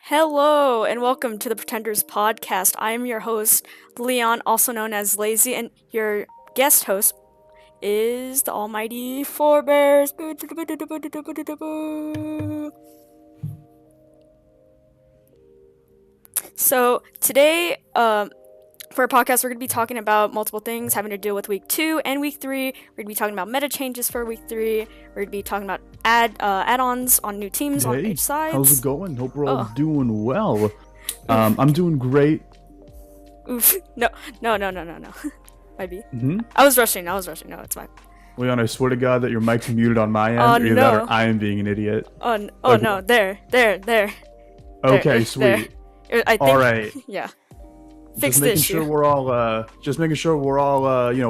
Hello, and welcome to the Pretenders podcast. I am your host, Leon, also known as Lazy, and your guest host is the almighty Forebears. So, today, for our podcast, we're going to be talking about multiple things having to deal with week 2 and week 3. We're going to be talking about meta changes for week 3. We're going to be talking about add-ons on new teams on each side. How's it going? Hope we're all doing well. I'm doing great. Oof. No. Might be. Mm-hmm. I was rushing. No, it's fine. Leon, I swear to God that your mic's muted on my end. Either that or I am being an idiot. No. There. Okay, sweet. I think, all right. Yeah. Just making sure we're all,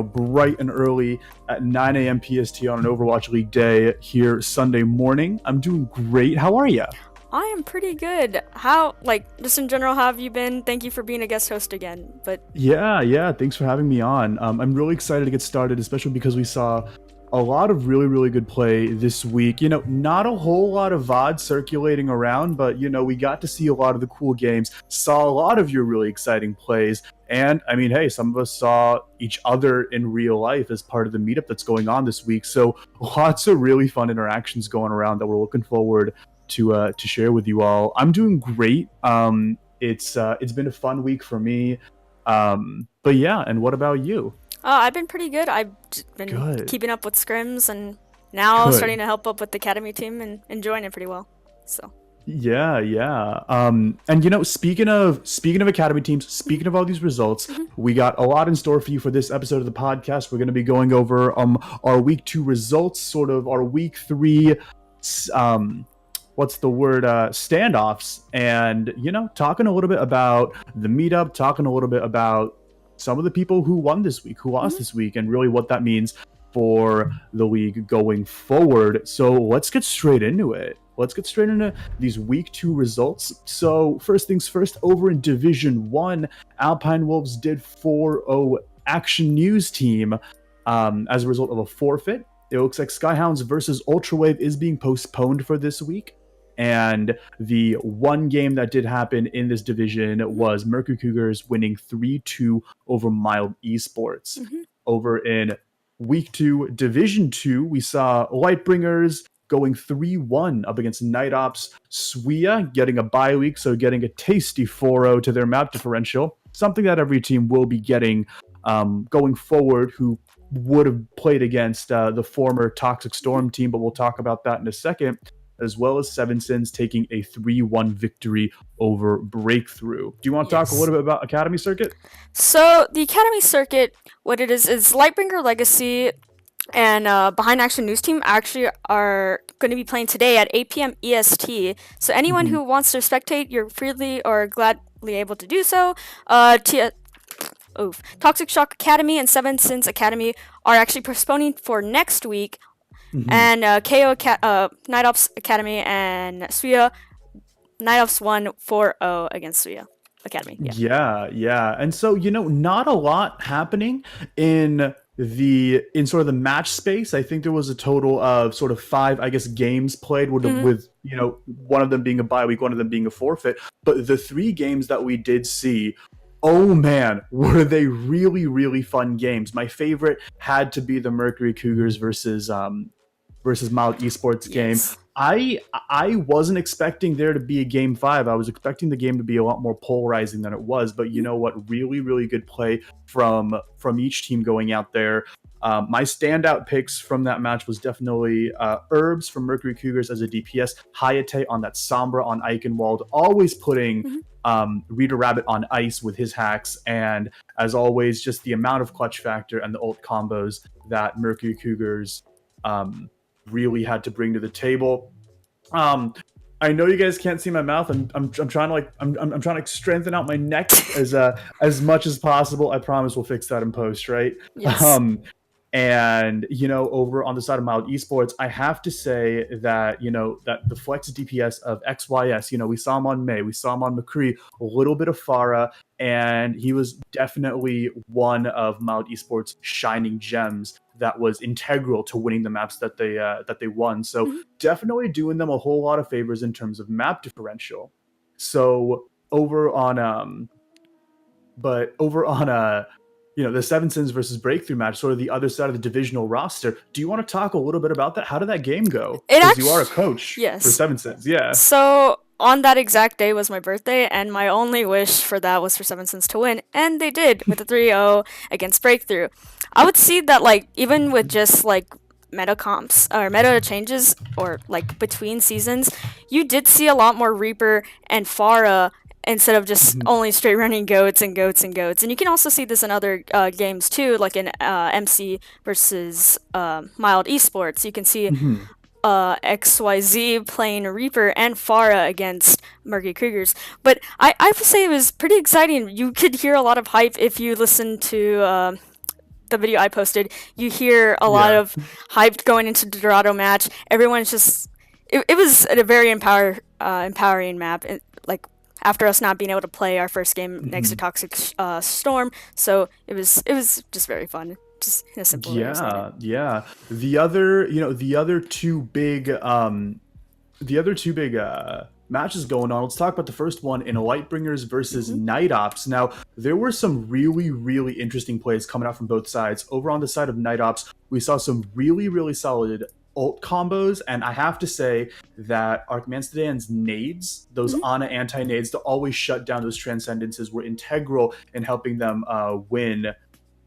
bright and early at 9 a.m. PST on an Overwatch League day here Sunday morning. I'm doing great. How are you? I am pretty good. Just in general, how have you been? Thank you for being a guest host again. But yeah. Thanks for having me on. I'm really excited to get started, especially because we saw a lot of really, really good play this week. Not a whole lot of VOD circulating around, but, we got to see a lot of the cool games, saw a lot of your really exciting plays. And, hey, some of us saw each other in real life as part of the meetup that's going on this week. So lots of really fun interactions going around that we're looking forward to share with you all. I'm doing great. It's been a fun week for me. But yeah, and what about you? I've been pretty good. I've been keeping up with scrims, and now starting to help up with the academy team and enjoying it pretty well. So yeah. And speaking of academy teams, speaking of all these results, we got a lot in store for you for this episode of the podcast. We're going to be going over our week 2 results, sort of our week 3 standoffs, and talking a little bit about the meetup, talking a little bit about some of the people who won this week, who lost this week, and really what that means for the league going forward. So let's get straight into it. Let's get straight into these week 2 results. So first things first, over in Division 1, Alpine Wolves did 4-0 Action News team as a result of a forfeit. It looks like Skyhounds versus Ultrawave is being postponed for this week. And the one game that did happen in this division was Mercury Cougars winning 3-2 over Mild Esports. Over in week 2, Division 2, we saw Lightbringers going 3-1 up against Night Ops. Swea getting a bye week, so getting a tasty 4-0 to their map differential. Something that every team will be getting going forward, who would have played against the former Toxic Storm team, but we'll talk about that in a second. as well as Seven Sins taking a 3-1 victory over Breakthrough. Do you want to talk a Yes. little bit about Academy Circuit? So the Academy Circuit, what it is Lightbringer Legacy and Behind Action News Team actually are going to be playing today at 8 p.m. EST. So anyone Mhm. who wants to spectate, you're freely or gladly able to do so. Toxic Shock Academy and Seven Sins Academy are actually postponing for next week, Mhm. and Night Ops Academy and Suya Night Ops won 4-0 against Suya Academy. Yeah. Yeah. And so, not a lot happening in sort of the match space. I think there was a total of sort of 5, I guess, games played with one of them being a bye week, one of them being a forfeit. But the 3 games that we did see, oh man, were they really, really fun games. My favorite had to be the Mercury Cougars versus Mild Esports game. Yes. I wasn't expecting there to be a game 5. I was expecting the game to be a lot more polarizing than it was. But you know what? Really, really good play from each team going out there. My standout picks from that match was definitely Herbs from Mercury Cougars as a DPS, Hayate on that Sombra on Eichenwald, always putting Rita Rabbit on ice with his hacks, and as always, just the amount of clutch factor and the ult combos that Mercury Cougars really had to bring to the table. I know you guys can't see my mouth. I'm trying to I'm trying to strengthen out my neck as much as possible. I promise we'll fix that in post, right? Yes. Um, and over on the side of Mild Esports, I have to say that that the flex DPS of XYS, we saw him on May, we saw him on McCree, a little bit of Farah, and he was definitely one of Mild Esports' shining gems that was integral to winning the maps that they won. So definitely doing them a whole lot of favors in terms of map differential. So over on the Seven Sins versus Breakthrough match, sort of the other side of the divisional roster. Do you want to talk a little bit about that? How did that game go? It Because you are a actually, coach for yes. Seven Sins, yeah. So on that exact day was my birthday, and my only wish for that was for Seven Sins to win, and they did with a 3-0 against Breakthrough. I would see that even with just meta comps or meta changes or between seasons, you did see a lot more Reaper and Pharah instead of just only straight running goats and goats and goats. And you can also see this in other games too, like in MC versus Mild Esports. You can see XYZ playing Reaper and Pharah against Mercury Cougars. But I would say it was pretty exciting. You could hear a lot of hype if you listen to the video I posted. You hear a lot Yeah. of hype going into the Dorado match. Everyone's just. It was a very empowering map. After us not being able to play our first game next to Toxic Storm, so it was just very fun. Just in a simple way of saying it. Yeah. The other two big matches going on. Let's talk about the first one in Lightbringers versus Night Ops. Now, there were some really, really interesting plays coming out from both sides. Over on the side of Night Ops, we saw some really, really solid ult combos, and I have to say that Archmanstidan's nades, those Ana anti-nades to always shut down those transcendences, were integral in helping them win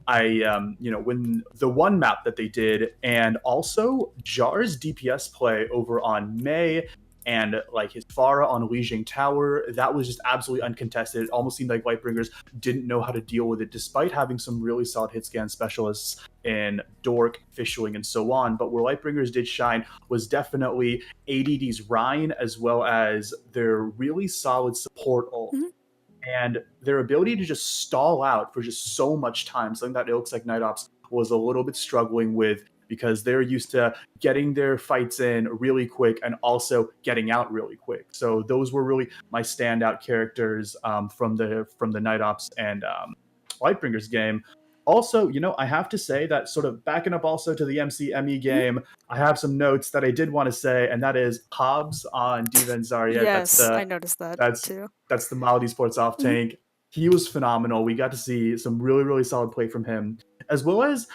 win the one map that they did. And also Jar's DPS play over on May and his Pharah on Lijiang Tower, that was just absolutely uncontested. It almost seemed like Lightbringers didn't know how to deal with it, despite having some really solid hit scan specialists in Dork, Fishling, and so on. But where Lightbringers did shine was definitely ADD's Rhine, as well as their really solid support ult. And their ability to just stall out for just so much time, something that it looks like Night Ops was a little bit struggling with, because they're used to getting their fights in really quick and also getting out really quick. So those were really my standout characters from the Night Ops and Lightbringers game. Also, I have to say that, sort of backing up also to the MCME game, I have some notes that I did want to say, and that is Hobbs on Diva and Zarya. Yes, I noticed that That's too. that's the Malady Sports off tank. He was phenomenal. We got to see some really, really solid play from him, as well as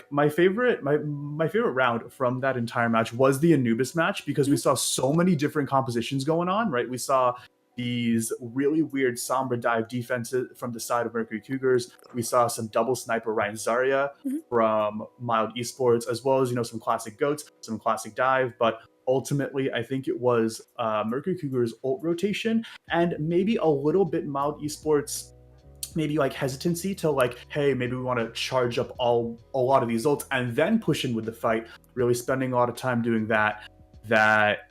my favorite round from that entire match was the Anubis match, because we saw so many different compositions going on. Right, we saw these really weird Sombra dive defenses from the side of Mercury Cougars. We saw some double sniper Ryan Zarya from Mild Esports, as well as some classic goats, some classic dive. But ultimately, I think it was Mercury Cougars ult rotation and maybe a little bit Mild Esports maybe like hesitancy to like, hey, maybe we want to charge up a lot of these ults and then push in with the fight, really spending a lot of time doing that. That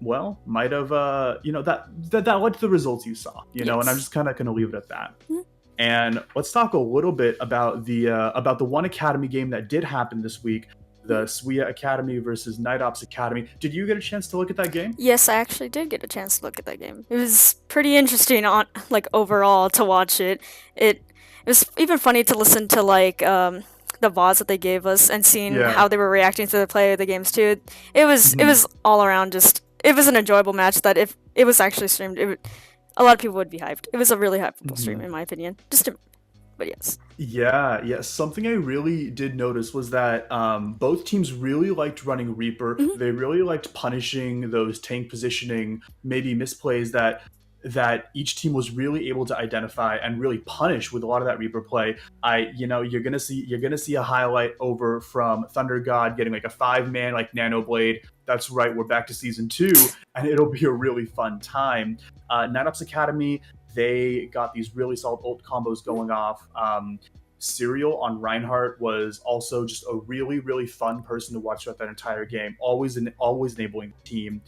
well, might have that led to the results you saw, and I'm just kind of going to leave it at that. Mm-hmm. And let's talk a little bit about the one academy game that did happen this week, the Suya Academy versus Night Ops Academy. Did you get a chance to look at that game? Yes, I actually did get a chance to look at that game. It was pretty interesting on like overall to watch it. It was even funny to listen to like the VODs that they gave us and seeing Yeah. how they were reacting to the play of the games too. It was all around just it was an enjoyable match that if it was actually streamed, a lot of people would be hyped. It was a really hypeable stream in my opinion. But yes. Yeah. Something I really did notice was that both teams really liked running Reaper. They really liked punishing those tank positioning, maybe misplays that each team was really able to identify and really punish with a lot of that Reaper play. You're gonna see a highlight over from Thunder God getting like a 5-man like Nano Blade. That's right, we're back to season 2, and it'll be a really fun time. Night Ops Academy, they got these really solid ult combos going off. Serial on Reinhardt was also just a really, really fun person to watch throughout that entire game, always enabling the team.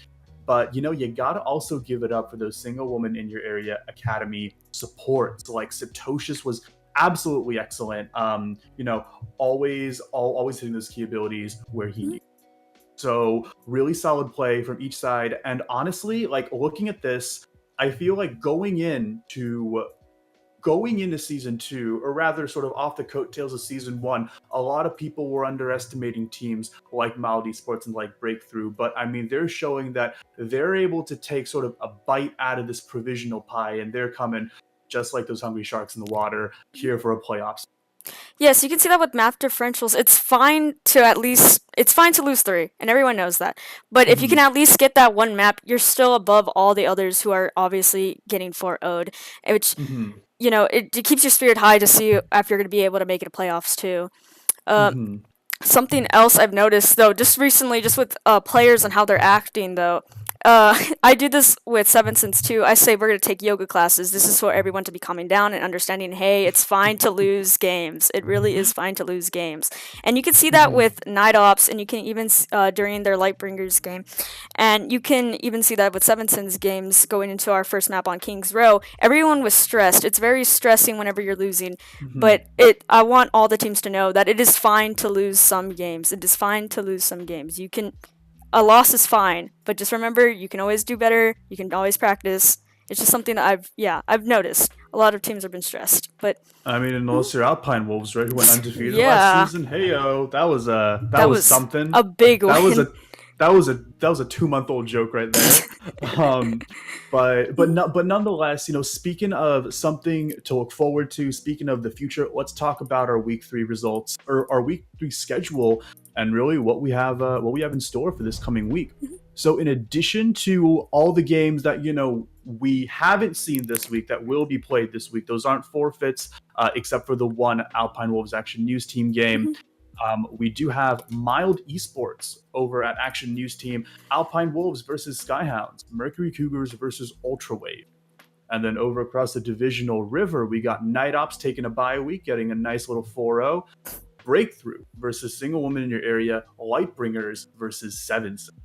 But you gotta also give it up for those single woman in your area academy support. So like Satoshis was absolutely excellent. Always hitting those key abilities where he needs. So really solid play from each side. And honestly, like looking at this, I feel like going into season 2, or rather sort of off the coattails of season 1, a lot of people were underestimating teams like Mild Esports and like Breakthrough, but I mean, they're showing that they're able to take sort of a bite out of this provisional pie, and they're coming just like those hungry sharks in the water here for a playoffs. Yes, you can see that with math differentials. It's fine to lose 3, and everyone knows that. But if you can at least get that one map, you're still above all the others who are obviously getting 4-0'd, which it keeps your spirit high to see if you're going to be able to make it to playoffs too. Something else I've noticed though, just recently, just with players and how they're acting though. I do this with Seven Sins too. I say we're going to take yoga classes. This is for everyone to be calming down and understanding, hey, it's fine to lose games. It really is fine to lose games. And you can see that with Night Ops, and you can even, during their Lightbringers game. And you can even see that with Seven Sins games going into our first map on King's Row. Everyone was stressed. It's very stressing whenever you're losing. But I want all the teams to know that it is fine to lose some games. It is fine to lose some games. A loss is fine, but just remember, you can always do better. You can always practice. It's just something that I've noticed. A lot of teams have been stressed, but I mean, unless you're Alpine Wolves, right, who went undefeated last season. Heyo, that was something. A big win. That was a 2-month-old joke right there. But nonetheless, speaking of something to look forward to, speaking of the future, let's talk about our week 3 results, or our week 3 schedule, and really what we have in store for this coming week. So in addition to all the games that we haven't seen this week that will be played this week, those aren't forfeits, except for the one Alpine Wolves Action News Team game. We do have Mild Esports over at Action News Team, Alpine Wolves versus Skyhounds, Mercury Cougars versus Ultrawave. And then over across the divisional river, we got Night Ops taking a bye week, getting a nice little 4-0. Breakthrough versus Single Woman in Your Area, Lightbringers versus Seven Sins.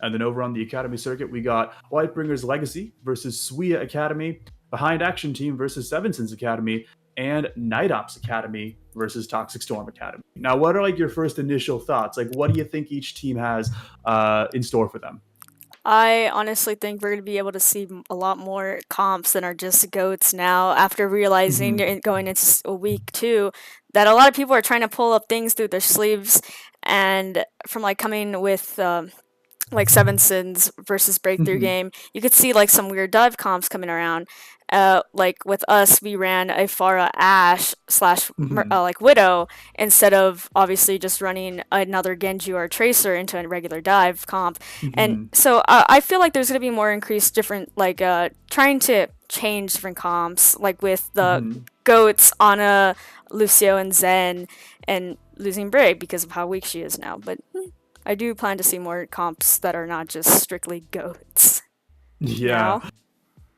And then over on the Academy circuit, we got Lightbringers Legacy versus Suya Academy, Behind Action Team versus Seven Sins Academy, and Night Ops Academy versus Toxic Storm Academy. Now, what are like your first initial thoughts? Like, what do you think each team has in store for them? I honestly think we're going to be able to see a lot more comps than are just goats now, after realizing going into a week 2 that a lot of people are trying to pull up things through their sleeves, and from like coming with like Seven Sins versus Breakthrough game, you could see like some weird dive comps coming around. Like with us, we ran a Pharah Ashe / like Widow, instead of obviously just running another Genji or Tracer into a regular dive comp. And so I feel like there's going to be more increased different, like trying to change different comps, like with the goats, Ana, Lucio, and Zen, and losing Brig because of how weak she is now. But I do plan to see more comps that are not just strictly goats Yeah. now.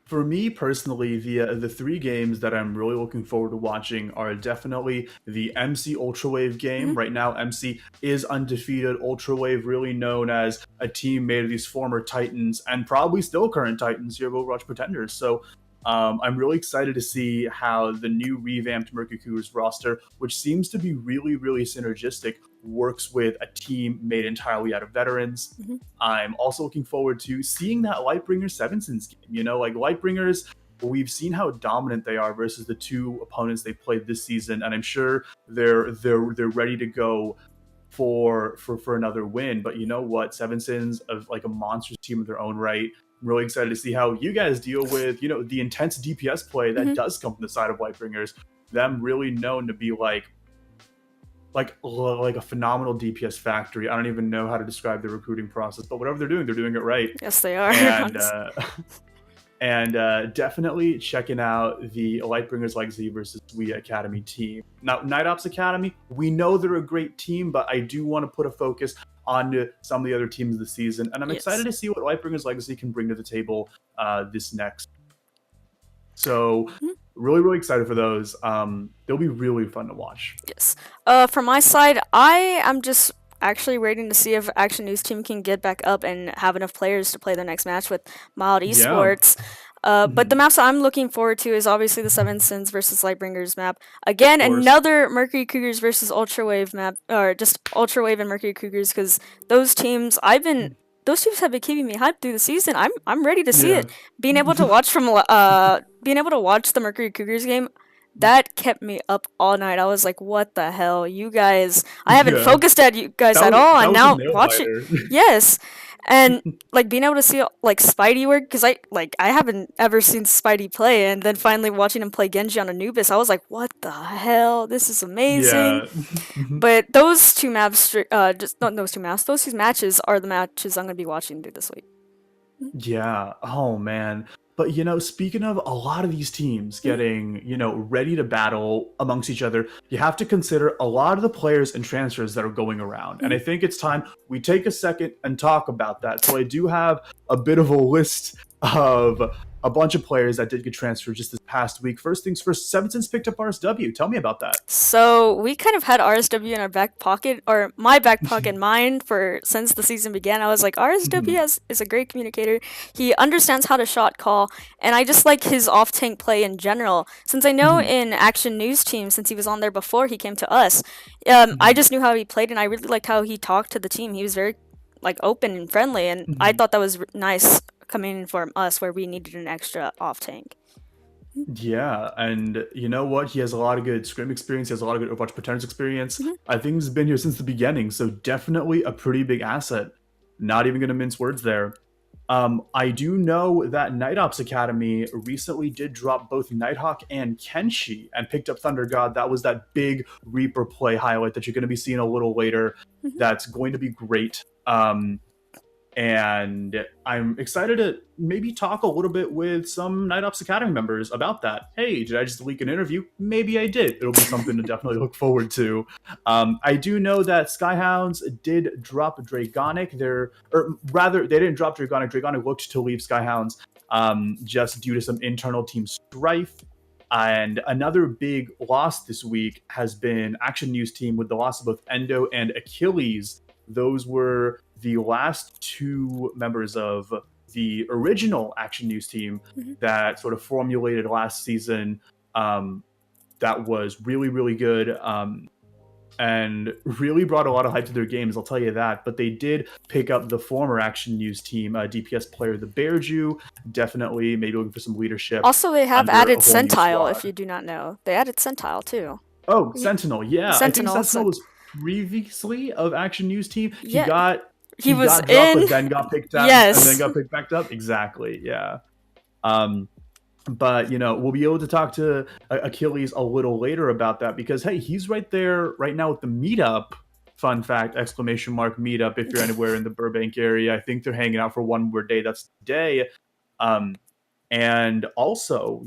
For me personally, the three games that I'm really looking forward to watching are definitely the MC Ultrawave game. Hmm. Right now, MC is undefeated. Ultrawave, really known as a team made of these former Titans and probably still current Titans here, Overwatch Pretenders. So I'm really excited to see how the new revamped Mercury Cougars roster, which seems to be really, really synergistic, works with a team made entirely out of veterans. Hmm. I'm also looking forward to seeing that Lightbringer Seven Sins game. You know, like Lightbringers, we've seen how dominant they are versus the two opponents they played this season, and I'm sure they're ready to go for another win. But you know what? Seven Sins of like a monstrous team of their own right. I'm really excited to see how you guys deal with, you know, the intense DPS play that Hmm. does come from the side of Lightbringers. Them really known to be like a phenomenal DPS factory. I don't even know how to describe the recruiting process, but whatever they're doing it right. Yes, they are. And definitely checking out the Lightbringers Legacy versus We Academy team. Now, Night Ops Academy, we know they're a great team, but I do want to put a focus on some of the other teams of the season, and I'm Yes. excited to see what Lightbringers Legacy can bring to the table this next. So, really, really excited for those. They'll be really fun to watch. Yes. From my side, I am just actually waiting to see if Action News Team can get back up and have enough players to play their next match with Mild Yeah. Esports. But the maps I'm looking forward to is obviously the Seven Sins versus Lightbringers map. Again, Of course. another Mercury Cougars versus Ultrawave map, or just Ultrawave and Mercury Cougars, because those teams have been keeping me hyped through the season. I'm ready to see Yeah. it. Being able to watch the Mercury Cougars game, that kept me up all night. I was like, what the hell? You guys, I haven't Yeah. focused at you guys at That all, and was a now nail watching. biter. Yes. And like being able to see like Spidey work, because I haven't ever seen Spidey play, and then finally watching him play Genji on Anubis, I was like, what the hell? This is amazing. Yeah. But those two maps, just not those two maps, those two matches are the matches I'm gonna be watching through this week. Yeah. Oh man. But you know, speaking of a lot of these teams getting, you know, ready to battle amongst each other, you have to consider a lot of the players and transfers that are going around. And I think it's time we take a second and talk about that. So I do have a bit of a list of a bunch of players that did get transferred just this past week. First things first, Seven Sins picked up RSW. Tell me about that. So we kind of had RSW in our back pocket, or my back pocket mind, for since the season began. I was like, RSW is a great communicator. He understands how to shot call, and I just like his off tank play in general. Since I know in Action News Team, since he was on there before he came to us, I just knew how he played, and I really liked how he talked to the team. He was very like open and friendly, and I thought that was nice coming in from us where we needed an extra off tank. Yeah, and you know what? He has a lot of good scrim experience. He has a lot of good Overwatch Pretenders experience. I think he's been here since the beginning, so definitely a pretty big asset. Not even going to mince words there. I do know that Night Ops Academy recently did drop both Nighthawk and Kenshi and picked up Thunder God. That was that big Reaper play highlight that you're going to be seeing a little later. That's going to be great. And I'm excited to maybe talk a little bit with some Night Ops Academy members about that. Hey, did I just leak an interview? Maybe I did. It'll be something to definitely look forward to. I do know that Skyhounds did drop Dragonic. Or rather, they didn't drop Dragonic. Dragonic looked to leave Skyhounds just due to some internal team strife. And another big loss this week has been Action News Team with the loss of both Endo and Achilles. Those were the last two members of the original Action News Team that sort of formulated last season. That was really, really good and really brought a lot of hype to their games, I'll tell you that. But they did pick up the former Action News Team DPS player, the Bear Jew. Definitely maybe looking for some leadership. Also, they have under added a whole new Centile, squad. if you do not know. They added Centile, too. Oh, Sentinel, yeah. Sentinel, I think Sentinel was previously of Action News Team. Yeah. He was got dropped, in- but then got picked up, Yes. and then got picked back up. Exactly, yeah. But you know, we'll be able to talk to Achilles a little later about that because hey, he's right there right now with the meetup. Fun fact! ! Meetup. If you're anywhere in the Burbank area, I think they're hanging out for one more day. That's today. And also,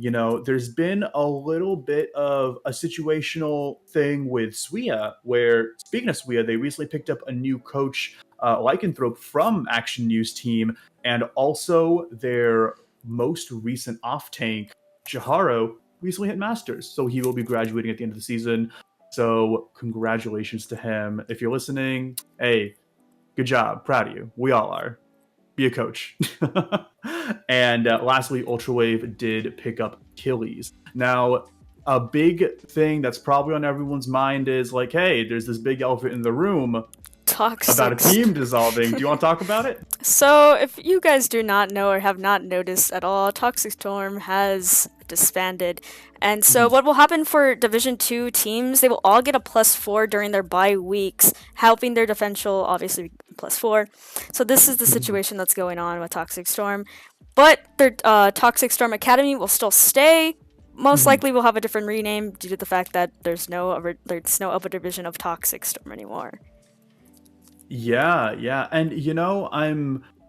there's been a little bit of a situational thing with Suia, where, speaking of Suia, they recently picked up a new coach, Lycanthrope, from Action News team, and also their most recent off-tank, Chiharo, recently hit Masters. So he will be graduating at the end of the season. So congratulations to him. If you're listening, hey, good job. Proud of you. We all are. Be a coach. And lastly, Ultrawave did pick up Achilles. Now, a big thing that's probably on everyone's mind is like, hey, there's this big elephant in the room Toxic. about a team dissolving. Do you want to talk about it? So, if you guys do not know or have not noticed at all, Toxic Storm has disbanded. And so what will happen for Division 2 teams, they will all get a +4 during their bye weeks, helping their differential obviously +4. So this is the situation that's going on with Toxic Storm. But their Toxic Storm Academy will still stay. Most likely will have a different rename due to the fact that there's no upper division of Toxic Storm anymore. Yeah, and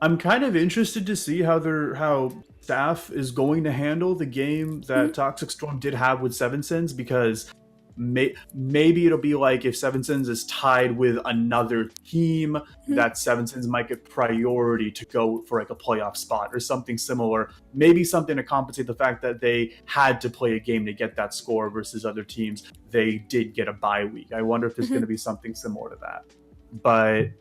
I'm kind of interested to see how staff is going to handle the game that Toxic Storm did have with Seven Sins, because maybe it'll be like if Seven Sins is tied with another team, that Seven Sins might get priority to go for like a playoff spot or something similar. Maybe something to compensate the fact that they had to play a game to get that score versus other teams. They did get a bye week. I wonder if there's going to be something similar to that. But,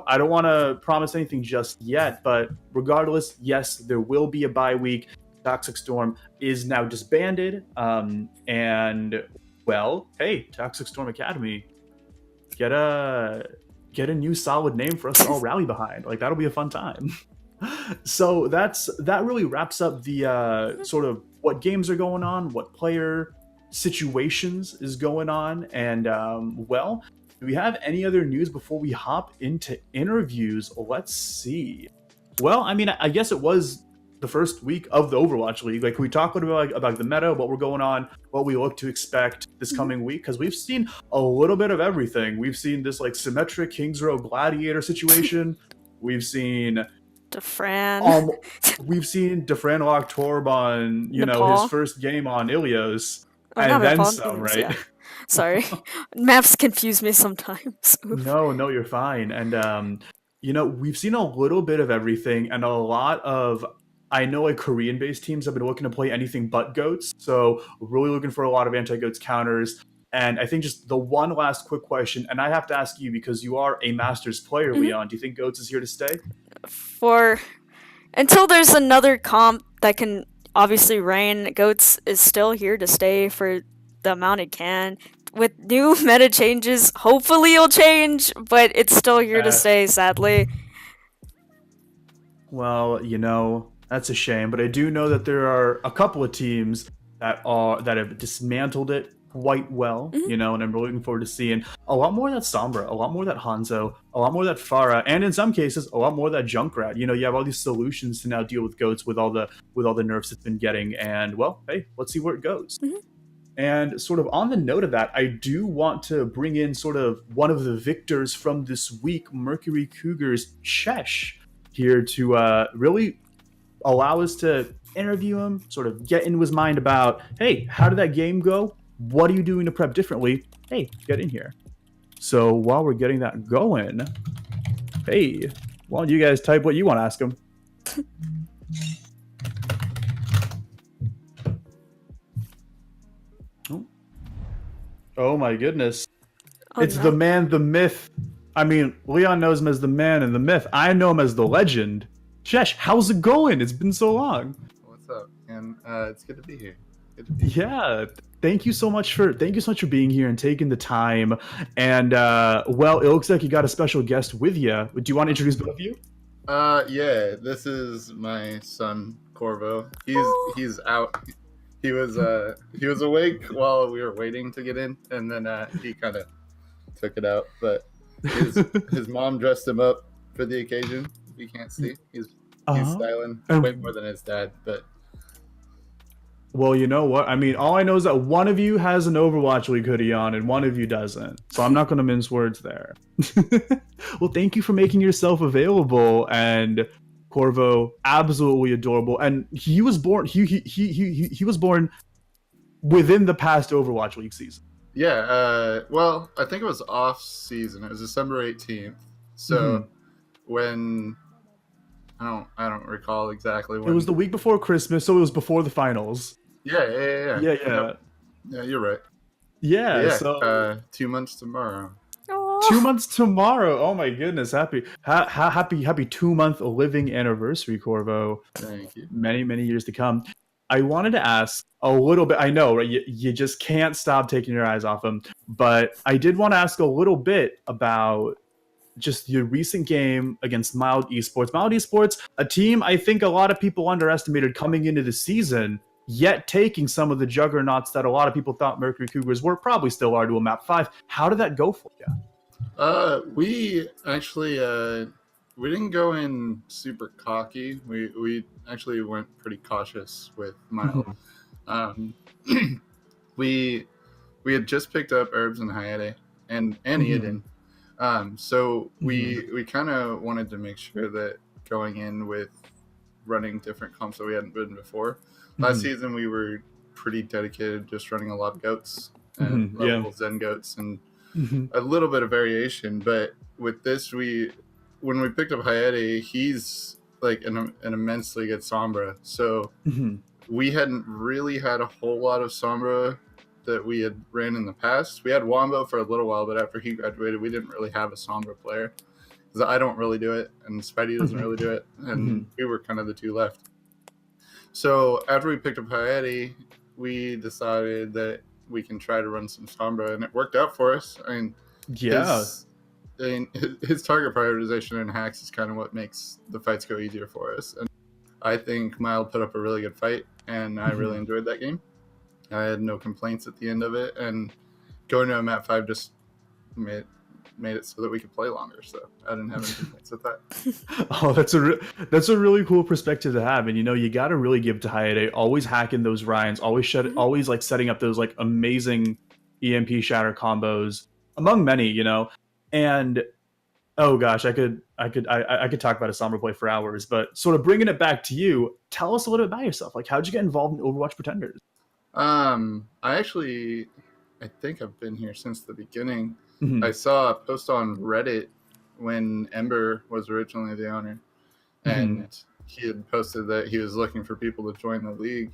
I don't want to promise anything just yet. But regardless, yes, there will be a bye week. Toxic Storm is now disbanded. And, well, hey, Toxic Storm Academy, get a new solid name for us to all rally behind. Like, that'll be a fun time. So that really wraps up the sort of what games are going on, what player situations is going on. And, well, do we have any other news before we hop into interviews? Let's see. Well, I mean, I guess it was the first week of the Overwatch League. Like, we talk a little bit about the meta, what we're going on, what we look to expect this coming week, because we've seen a little bit of everything. We've seen this like symmetric Kings Row Gladiator situation. We've seen Defran. We've seen Defran lock Torb on his first game on Ilios, and then some, right? Yeah. Sorry, maps confuse me sometimes. No, you're fine. And we've seen a little bit of everything, and a lot of, I know, like, Korean-based teams have been looking to play anything but goats. So really looking for a lot of anti-goats counters. And I think just the one last quick question, and I have to ask you because you are a Masters player, Leon. Do you think goats is here to stay? Until there's another comp that can obviously reign, goats is still here to stay for the amount it can. With new meta changes, hopefully it'll change, but it's still here to stay, sadly. Well, that's a shame, but I do know that there are a couple of teams that have dismantled it quite well, and I'm really looking forward to seeing a lot more of that Sombra, a lot more of that Hanzo, a lot more of that Pharah, and in some cases, a lot more of that Junkrat. You have all these solutions to now deal with goats with all the nerfs it's been getting, and, well, hey, let's see where it goes. And sort of on the note of that, I do want to bring in sort of one of the victors from this week, Mercury Cougars, Chesh, here to really allow us to interview him, sort of get into his mind about, hey, how did that game go? What are you doing to prep differently? Hey, get in here. So while we're getting that going, hey, why don't you guys type what you want to ask him? Oh my goodness. It's the man, the myth. I mean, Leon knows him as the man and the myth. I know him as the legend. Chesh, how's it going? It's been so long. What's up? And it's good to be here. Yeah. Thank you so much for being here and taking the time. And well, it looks like you got a special guest with you. Do you want to introduce both of you? Yeah, this is my son Corvo. He's out. He was awake while we were waiting to get in, and then he kind of took it out. But his mom dressed him up for the occasion. You can't see. He's styling way more than his dad. But well, you know what? I mean, all I know is that one of you has an Overwatch League hoodie on, and one of you doesn't. So I'm not going to mince words there. Well, thank you for making yourself available, and Corvo, absolutely adorable, and he was born. He was born within the past Overwatch League season. Yeah. Well, I think it was off season. It was December 18th. So when I don't recall exactly It when. was the week before Christmas, so it was before the finals. Yeah. Yeah. Yep. Yeah, you're right. Yeah, Yeah. so 2 months tomorrow. Aw. 2 months tomorrow. Oh my goodness! Happy 2 month living anniversary, Corvo. Thank you. Many years to come. I wanted to ask a little bit. I know, right? You just can't stop taking your eyes off him. But I did want to ask a little bit about just your recent game against Mild Esports. Mild Esports, a team I think a lot of people underestimated coming into the season, yet taking some of the juggernauts that a lot of people thought Mercury Cougars were, probably still are, to a map 5. How did that go for you? We actually we didn't go in super cocky. We actually went pretty cautious with Mild. Um, we we had just picked up Herbs and Hayate and Eden. So we kind of wanted to make sure that going in with running different comps that we hadn't been before. Last season we were pretty dedicated, just running a lot of goats and level Zen goats and a little bit of variation. But with this, when we picked up Hayate, he's like an immensely good Sombra. So we hadn't really had a whole lot of Sombra that we had ran in the past. We had Wombo for a little while, but after he graduated, we didn't really have a Sombra player. Because I don't really do it, and Spidey doesn't really do it, and we were kind of the two left. So after we picked up Hayate, we decided that we can try to run some Sombra, and it worked out for us. I mean, his target prioritization in hacks is kind of what makes the fights go easier for us. And I think Mild put up a really good fight, and I really enjoyed that game. I had no complaints at the end of it, and going to a map 5 just made it so that we could play longer. So I didn't have any complaints with that. Oh, that's a really cool perspective to have. And you got to really give to Hayate, always hacking those Ryans, always like setting up those like amazing EMP shatter combos, among many. And oh gosh, I could talk about a Sombra play for hours, but sort of bringing it back to you, tell us a little bit about yourself. Like, how'd you get involved in Overwatch Pretenders? I think I've been here since the beginning. I saw a post on Reddit when Ember was originally the owner, and he had posted that he was looking for people to join the league.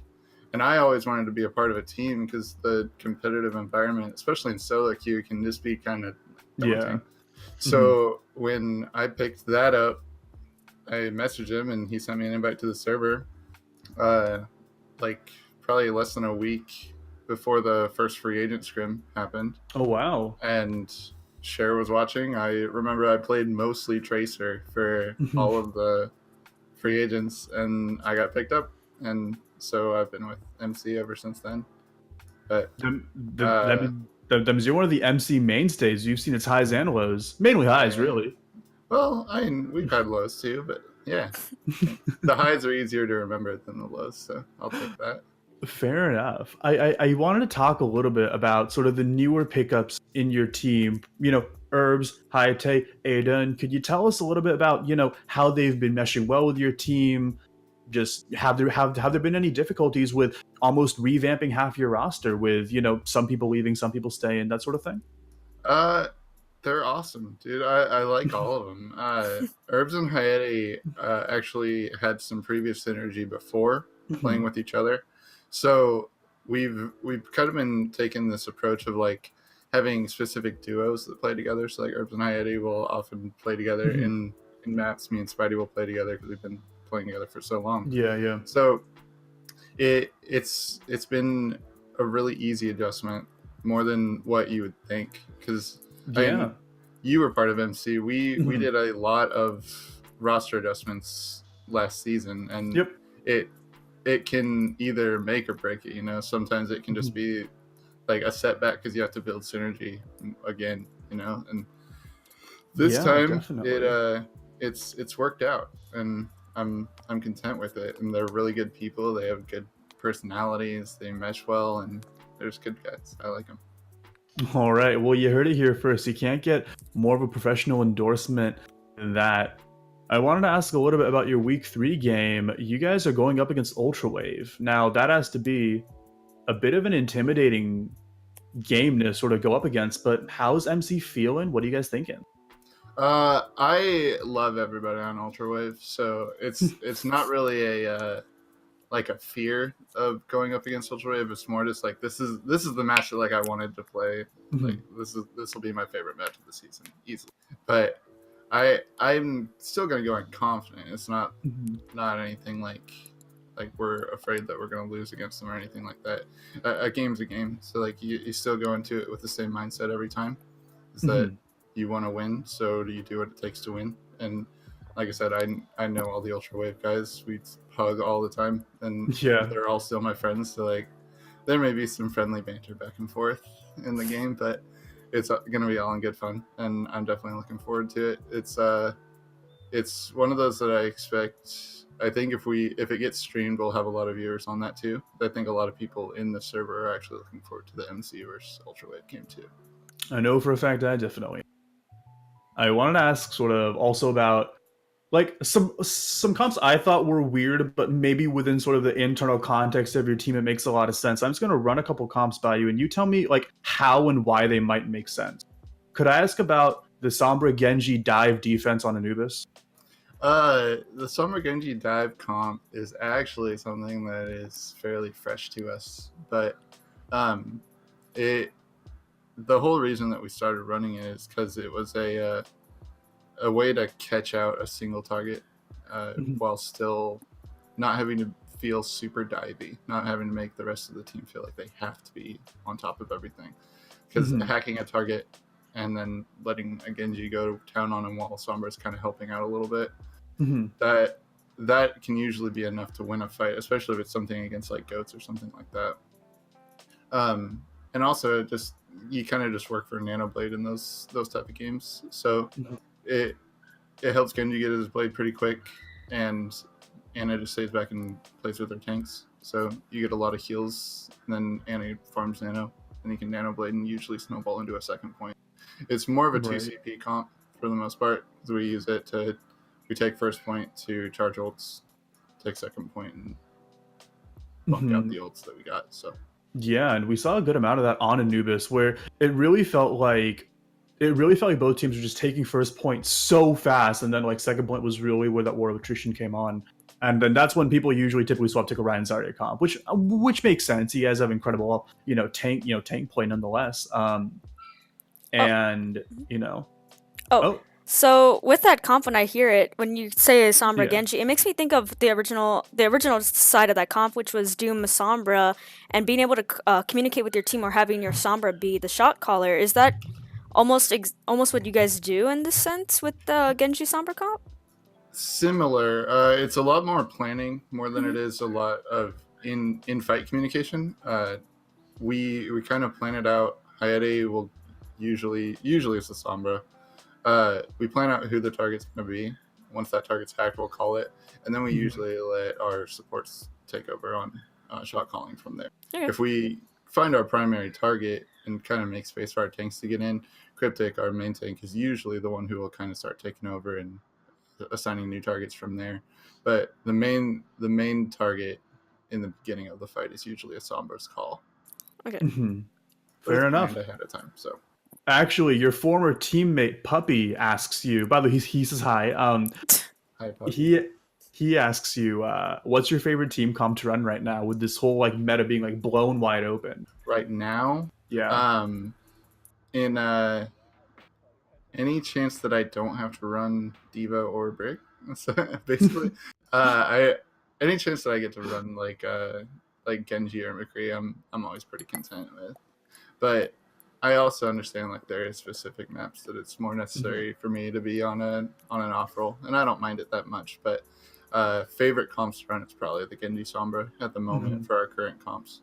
And I always wanted to be a part of a team because the competitive environment, especially in solo queue, can just be kind of daunting. So when I picked that up, I messaged him and he sent me an invite to the server. Like probably less than a week before the first free agent scrim happened. Oh wow! And Cher was watching. I remember I played mostly Tracer for all of the free agents, and I got picked up, and so I've been with MC ever since then. But you're one of the MC mainstays. You've seen its highs and lows, mainly highs, really. Well, I mean, we've had lows too, but yeah, the highs are easier to remember than the lows, so I'll take that. Fair enough. I wanted to talk a little bit about sort of the newer pickups in your team. Herbs, Hayate, Aiden. Could you tell us a little bit about how they've been meshing well with your team? Just have there been any difficulties with almost revamping half your roster with some people leaving, some people staying, that sort of thing? They're awesome, dude. I like all of them. Herbs and Hayate actually had some previous synergy before playing with each other. So we've kind of been taking this approach of like having specific duos that play together. So like Herbs and Hayate will often play together in maps. Me and Spidey will play together because we've been playing together for so long. Yeah. So it's been a really easy adjustment, more than what you would think. Because you were part of MC. We did a lot of roster adjustments last season, and it can either make or break it. Sometimes it can just be like a setback because you have to build synergy again. And this time it's worked out, and I'm content with it. And they're really good people. They have good personalities. They mesh well, and they're just good guys. I like them. All right. Well, you heard it here first. You can't get more of a professional endorsement than that. I wanted to ask a little bit about your week 3 game. You guys are going up against Ultra Wave. Now, that has to be a bit of an intimidating game to sort of go up against, but how's MC feeling? What are you guys thinking? I love everybody on Ultra Wave, so it's not really a like a fear of going up against Ultra Wave. It's more just like this is the match that like I wanted to play. Like this will be my favorite match of the season easily. But I'm still gonna go in confident. It's not anything like we're afraid that we're gonna lose against them or anything like that. A game's a game, so like you still go into it with the same mindset every time. Is that you want to win, so do you do what it takes to win? And like I said, I know all the Ultra Wave guys. We hug all the time, and they're all still my friends. So like, there may be some friendly banter back and forth in the game, but it's gonna be all in good fun, and I'm definitely looking forward to it. It's one of those that I expect. I think if it gets streamed, we'll have a lot of viewers on that too. I think a lot of people in the server are actually looking forward to the MC versus Ultra Wave game too. I know for a fact I definitely. I wanted to ask sort of also about like some comps I thought were weird, but maybe within sort of the internal context of your team, it makes a lot of sense. I'm just going to run a couple comps by you, and you tell me like how and why they might make sense. Could I ask about the Sombra Genji dive defense on Anubis? The Sombra Genji dive comp is actually something that is fairly fresh to us, but the whole reason that we started running it is because it was a way to catch out a single target while still not having to feel super divey, not having to make the rest of the team feel like they have to be on top of everything. Because hacking a target and then letting a Genji go to town on him while Sombra is kind of helping out a little bit, that can usually be enough to win a fight, especially if it's something against like goats or something like that. And also just you kind of just work for Nanoblade in those type of games, so it helps Genji get his blade pretty quick, and Anna just stays back and plays with her tanks, so you get a lot of heals, and then Anna farms Nano, and you can Nanoblade and usually snowball into a second point. It's more of a 2CP comp for the most part, because we use it we take first point to charge ults, take second point, and bunk out the ults that we got, so. Yeah, and we saw a good amount of that on Anubis, where it really felt like both teams were just taking first point so fast, and then like second point was really where that war of attrition came on, and then that's when people usually typically swap to Ryan Zarya comp, which makes sense. He guys have incredible tank play nonetheless, and So with that comp, when I hear it, when you say Sombra Genji, it makes me think of the original side of that comp, which was Doom Sombra, and being able to communicate with your team or having your Sombra be the shot caller. Is that almost what you guys do in this sense with the Genji Sombra comp? Similar. It's a lot more planning more than it is a lot of in fight communication. We kind of plan it out. Hayate will usually it's a Sombra. We plan out who the target's going to be. Once that target's hacked, we'll call it, and then we usually let our supports take over on shot calling from there. Okay. If we find our primary target and kind of make space for our tanks to get in, Cryptic, our main tank, is usually the one who will kind of start taking over and assigning new targets from there. But the main target in the beginning of the fight is usually a Sombra's call. Okay. Fair enough. Ahead of time, so. Actually, your former teammate Puppy asks you. By the way, he says hi. Hi, Puppy. He asks you, what's your favorite team comp to run right now with this whole like meta being like blown wide open? Right now, yeah. In any chance that I don't have to run Diva or Brick, so basically, any chance that I get to run like Genji or McCree, I'm always pretty content with. But I also understand like there is specific maps that it's more necessary for me to be on an off roll, and I don't mind it that much. But favorite comps to run is probably the Genji Sombra at the moment for our current comps.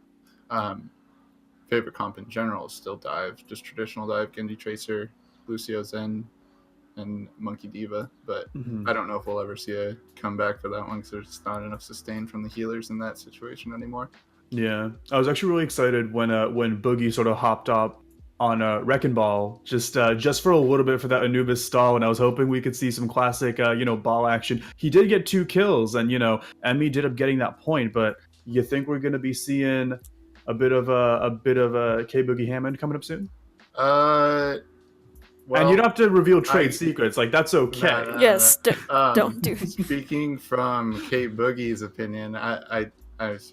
Favorite comp in general is still dive, just traditional dive, Genji Tracer, Lucio Zen, and Monkey Diva. But I don't know if we'll ever see a comeback for that one because there's not enough sustain from the healers in that situation anymore. Yeah, I was actually really excited when Boogie sort of hopped up on Wrecking Ball just for a little bit for that Anubis stall, and I was hoping we could see some classic ball action. He did get 2 kills, and Emmy did up getting that point. But you think we're gonna be seeing a bit of a K Boogie Hammond coming up soon? Well, and you don't have to reveal trade secrets. Like, that's okay. No. Yes, don't do. Speaking from Kate Boogie's opinion, I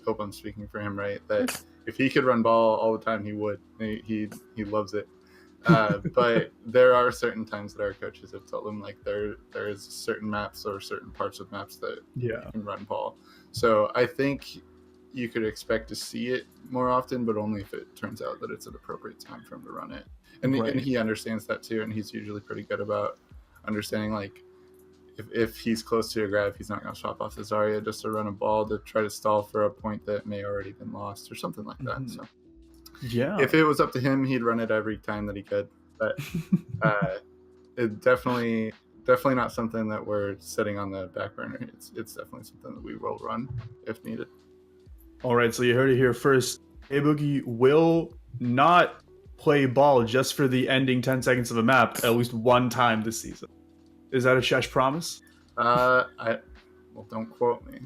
hope I'm speaking for him, right? That if he could run ball all the time, he would. He loves it. But there are certain times that our coaches have told him, like, there is certain maps or certain parts of maps that you can run ball. So I think you could expect to see it more often, but only if it turns out that it's an appropriate time for him to run it. And he understands that too, and he's usually pretty good about understanding, like, if he's close to a grab, he's not going to swap off the Zarya just to run a ball to try to stall for a point that may already been lost or something like that. So yeah, if it was up to him, he'd run it every time that he could. But it definitely not something that we're sitting on the back burner. It's definitely something that we will run if needed. All right, so you heard it here first. Hey Boogie will not play ball just for the ending 10 seconds of a map at least one time this season. Is that a Shesh promise? Well, don't quote me.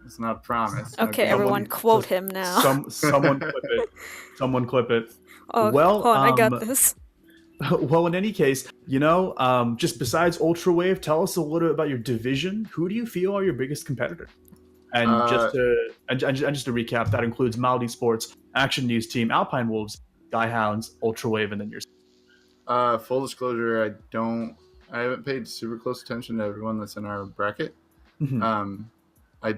It's not a promise. Okay, everyone quote him now. Someone clip it. Someone clip it. Oh, well, hold on, I got this. Well, in any case, just besides Ultra Wave, tell us a little bit about your division. Who do you feel are your biggest competitors? And just to recap, that includes Maldi Sports, Action News Team, Alpine Wolves, Skyhounds, Ultra Wave, and then yours. Full disclosure, I haven't paid super close attention to everyone that's in our bracket. Mm-hmm. I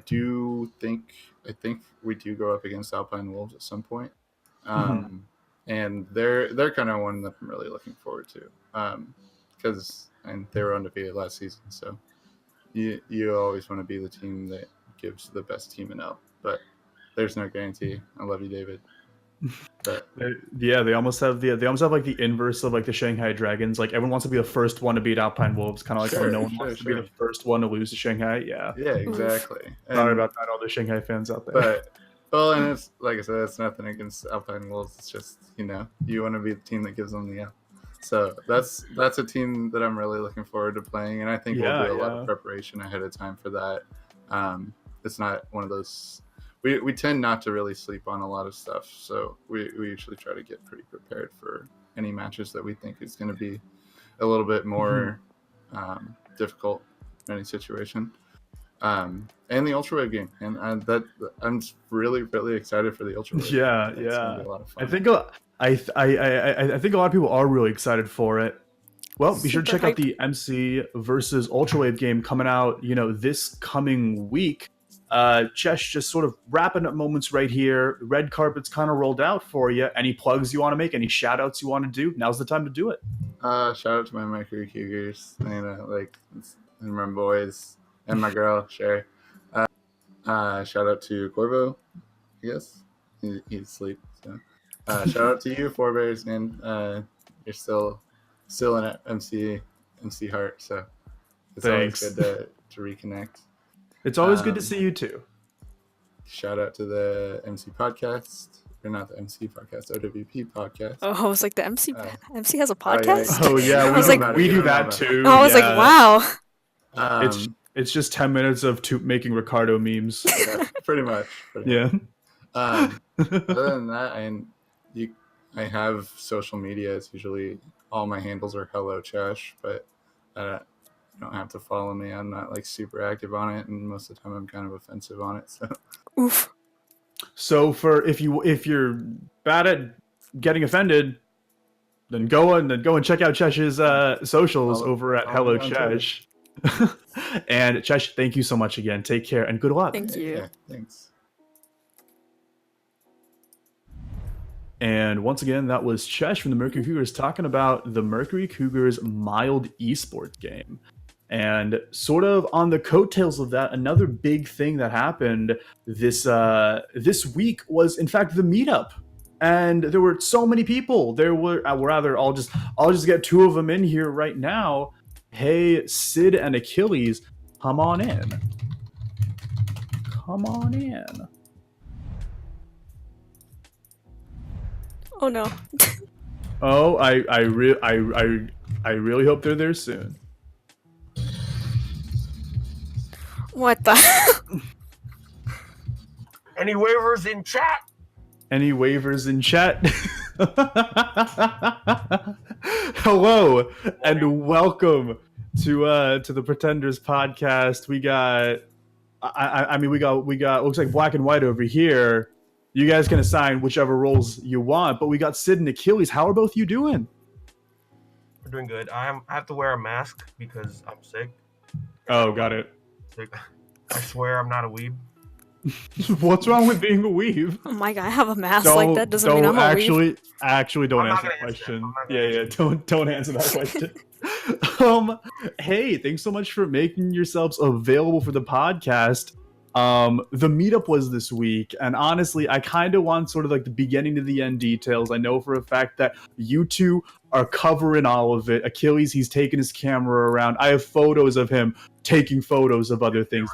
think we do go up against Alpine Wolves at some point. And they're kind of one that I'm really looking forward to. Because they were undefeated last season, so you always want to be the team that gives the best team an L, but there's no guarantee. I love you, David. But they almost have like the inverse of like the Shanghai Dragons. Like, everyone wants to be the first one to beat Alpine Wolves, kind of like how no one wants to be the first one to lose to Shanghai. Yeah, exactly. Sorry about that, all the Shanghai fans out there. But and it's like I said, it's nothing against Alpine Wolves. It's just, you want to be the team that gives them the L. So that's a team that I'm really looking forward to playing, and I think we'll do a lot of preparation ahead of time for that. It's not one of those. We tend not to really sleep on a lot of stuff, so we usually try to get pretty prepared for any matches that we think is going to be a little bit more difficult in any situation. And the Ultra Wave game, and I'm really, really excited for the Ultra Wave. Yeah. It's gonna be a lot of fun. I think a lot of people are really excited for it. Well, be sure to check out the MC versus Ultra Wave game coming out, this coming week. Chesh, just sort of wrapping up moments right here. Red carpet's kind of rolled out for you. Any plugs you want to make? Any shout outs you want to do? Now's the time to do it. Shout out to my Mercury Cougars, and my boys and my girl Sherry. Shout out to Corvo. I guess he's asleep. So shout out to you, Four Bears, and you're still in MC Heart. So it's Thanks. always good to reconnect. It's always good to see you too. Shout out to the MC podcast. Or not the MC podcast, OWP podcast. Oh, I was like, the MC has a podcast? We do that too. I was like, wow. It's just 10 minutes of making Ricardo memes. Yeah, pretty much. Other than that, I have social media. It's usually all my handles are Hello Chesh, but you don't have to follow me. I'm not like super active on it, and most of the time I'm kind of offensive on it. So, oof. So if you're bad at getting offended, then go and check out Chesh's socials over at Hello Chesh. And Chesh, thank you so much again. Take care and good luck. Thank you. Yeah, thanks. And once again, that was Chesh from the Mercury Cougars talking about the Mercury Cougars mild esports game. And sort of on the coattails of that, another big thing that happened this week was, in fact, the meetup. And there were so many people. I'll just get two of them in here right now. Hey, Sid and Achilles, come on in. Come on in. Oh no. Oh, I really hope they're there soon. What the? Any waivers in chat? Any waivers in chat? Hello and welcome to the Pretenders podcast. We got I mean we got looks like black and white over here. You guys can assign whichever roles you want, but we got Sid and Achilles. How are both you doing? We're doing good. I have to wear a mask because I'm sick. Oh, got it. Sick. I swear I'm not a weeb. What's wrong with being a weave? Oh my god, I have a mask like that doesn't mean I'm a weeb. Actually don't I'm not answer that gonna answer question. that. Don't answer that question. Hey, thanks so much for making yourselves available for the podcast. The meetup was this week, and honestly, I kind of want sort of like the beginning to the end details. I know for a fact that you two are covering all of it. Achilles, he's taking his camera around. I have photos of him taking photos of other things.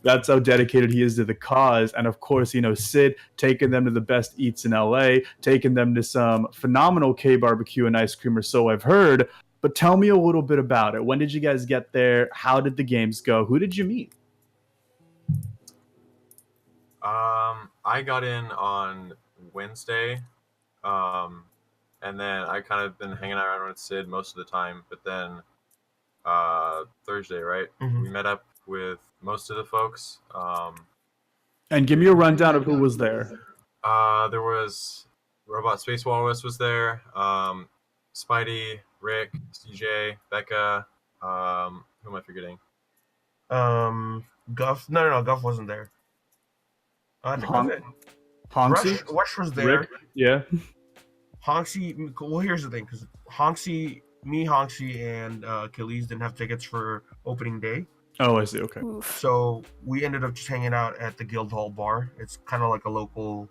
That's how dedicated he is to the cause. And of course, you know, Sid taking them to the best eats in LA, taking them to some phenomenal K barbecue and ice cream, or so I've heard. But tell me a little bit about it. When did you guys get there? How did the games go? Who did you meet? I got in on Wednesday, and then I kind of been hanging around with Sid most of the time. But then Thursday, right? Mhm. We met up with most of the folks. And give me a rundown of who was there. There was Robot Space Walrus was there. Spidey, Rick, CJ, Becca. Who am I forgetting? Guff. No, Guff wasn't there. I think that's it. Honksy? Rush was there. Rick? Yeah. Honksy. Well, here's the thing, because Honksy, and Achilles didn't have tickets for opening day, Oh, I see. Okay. Oof. so we ended up just hanging out at the Guildhall bar. It's kind of like a local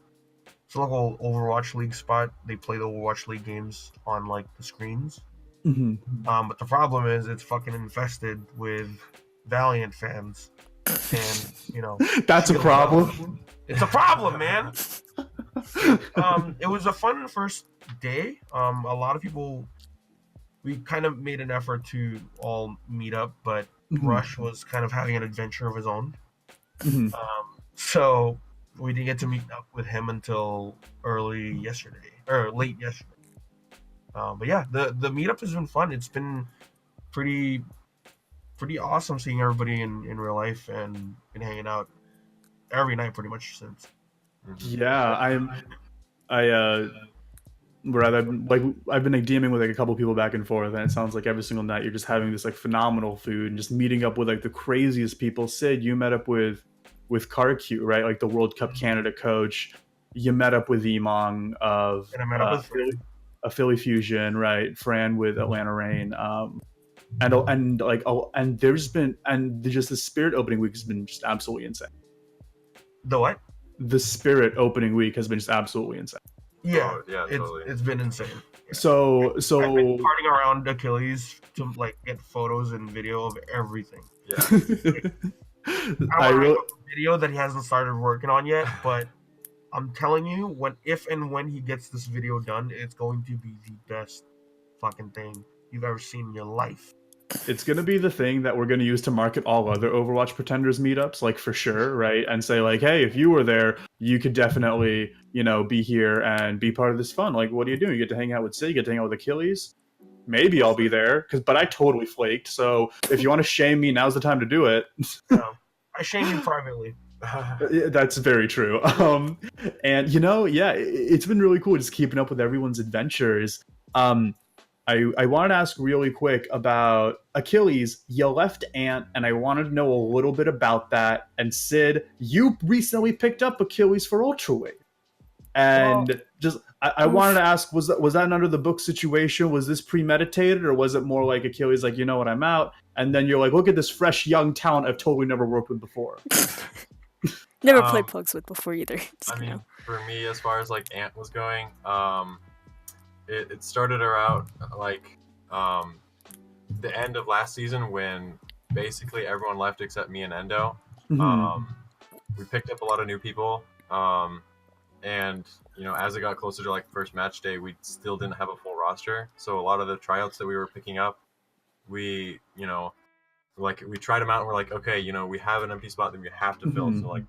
Overwatch League spot. They play the Overwatch League games on like the screens. hmm But the problem is it's fucking infested with Valiant fans, and you know That's a problem. it's a problem, man. It was a fun first day. A lot of people. We kind of made an effort to all meet up, but Mhm. Rush was kind of having an adventure of his own. Mhm. So we didn't get to meet up with him until late yesterday. But yeah, the meetup has been fun. It's been pretty awesome seeing everybody in real life and been hanging out every night pretty much since. Yeah, I've been like DMing with like a couple people back and forth, and it sounds like every single night you're just having this like phenomenal food and just meeting up with like the craziest people. Sid, you met up with CarQ, right? Like the World Cup Canada coach. You met up with Emong of And I met up with Philly Fusion, right? Fran with Atlanta Rain. And there's been just the Spirit opening week has been just absolutely insane. the what? The Spirit opening week has been just absolutely insane. Yeah, Oh, yeah, totally. it's been insane. So I've been partying around Achilles to like get photos and video of everything. Yeah. I don't want a video that he hasn't started working on yet, but I'm telling you, if and when he gets this video done, it's going to be the best fucking thing you've ever seen in your life. It's going to be the thing that we're going to use to market all other Overwatch Pretenders meetups, like for sure, right? And say like, hey, if you were there, you could definitely, you know, be here and be part of this fun. Like, what are you doing? You get to hang out with Sid, you get to hang out with Achilles. Maybe I'll be there, but I totally flaked. So if you want to shame me, now's the time to do it. No, I shame you privately. That's very true. And you know, yeah, it's been really cool just keeping up with everyone's adventures. I wanted to ask really quick about Achilles. You left Ant, and I wanted to know a little bit about that. And Sid, you recently picked up Achilles for Ultraweight. And I wanted to ask, was that an under the book situation? Was this premeditated, or was it more like Achilles, like, you know what, I'm out? And then you're like, look at this fresh young talent I've totally never worked with before. Never played plugs with before either. So, I mean, you know. for me, as far as like Ant was going, it started around like the end of last season when basically everyone left except me and Endo. Mhm. We picked up a lot of new people, and as it got closer to like first match day, we still didn't have a full roster. So a lot of the tryouts that we were picking up, we we tried them out and we're like, okay, we have an empty spot that we have to fill. So like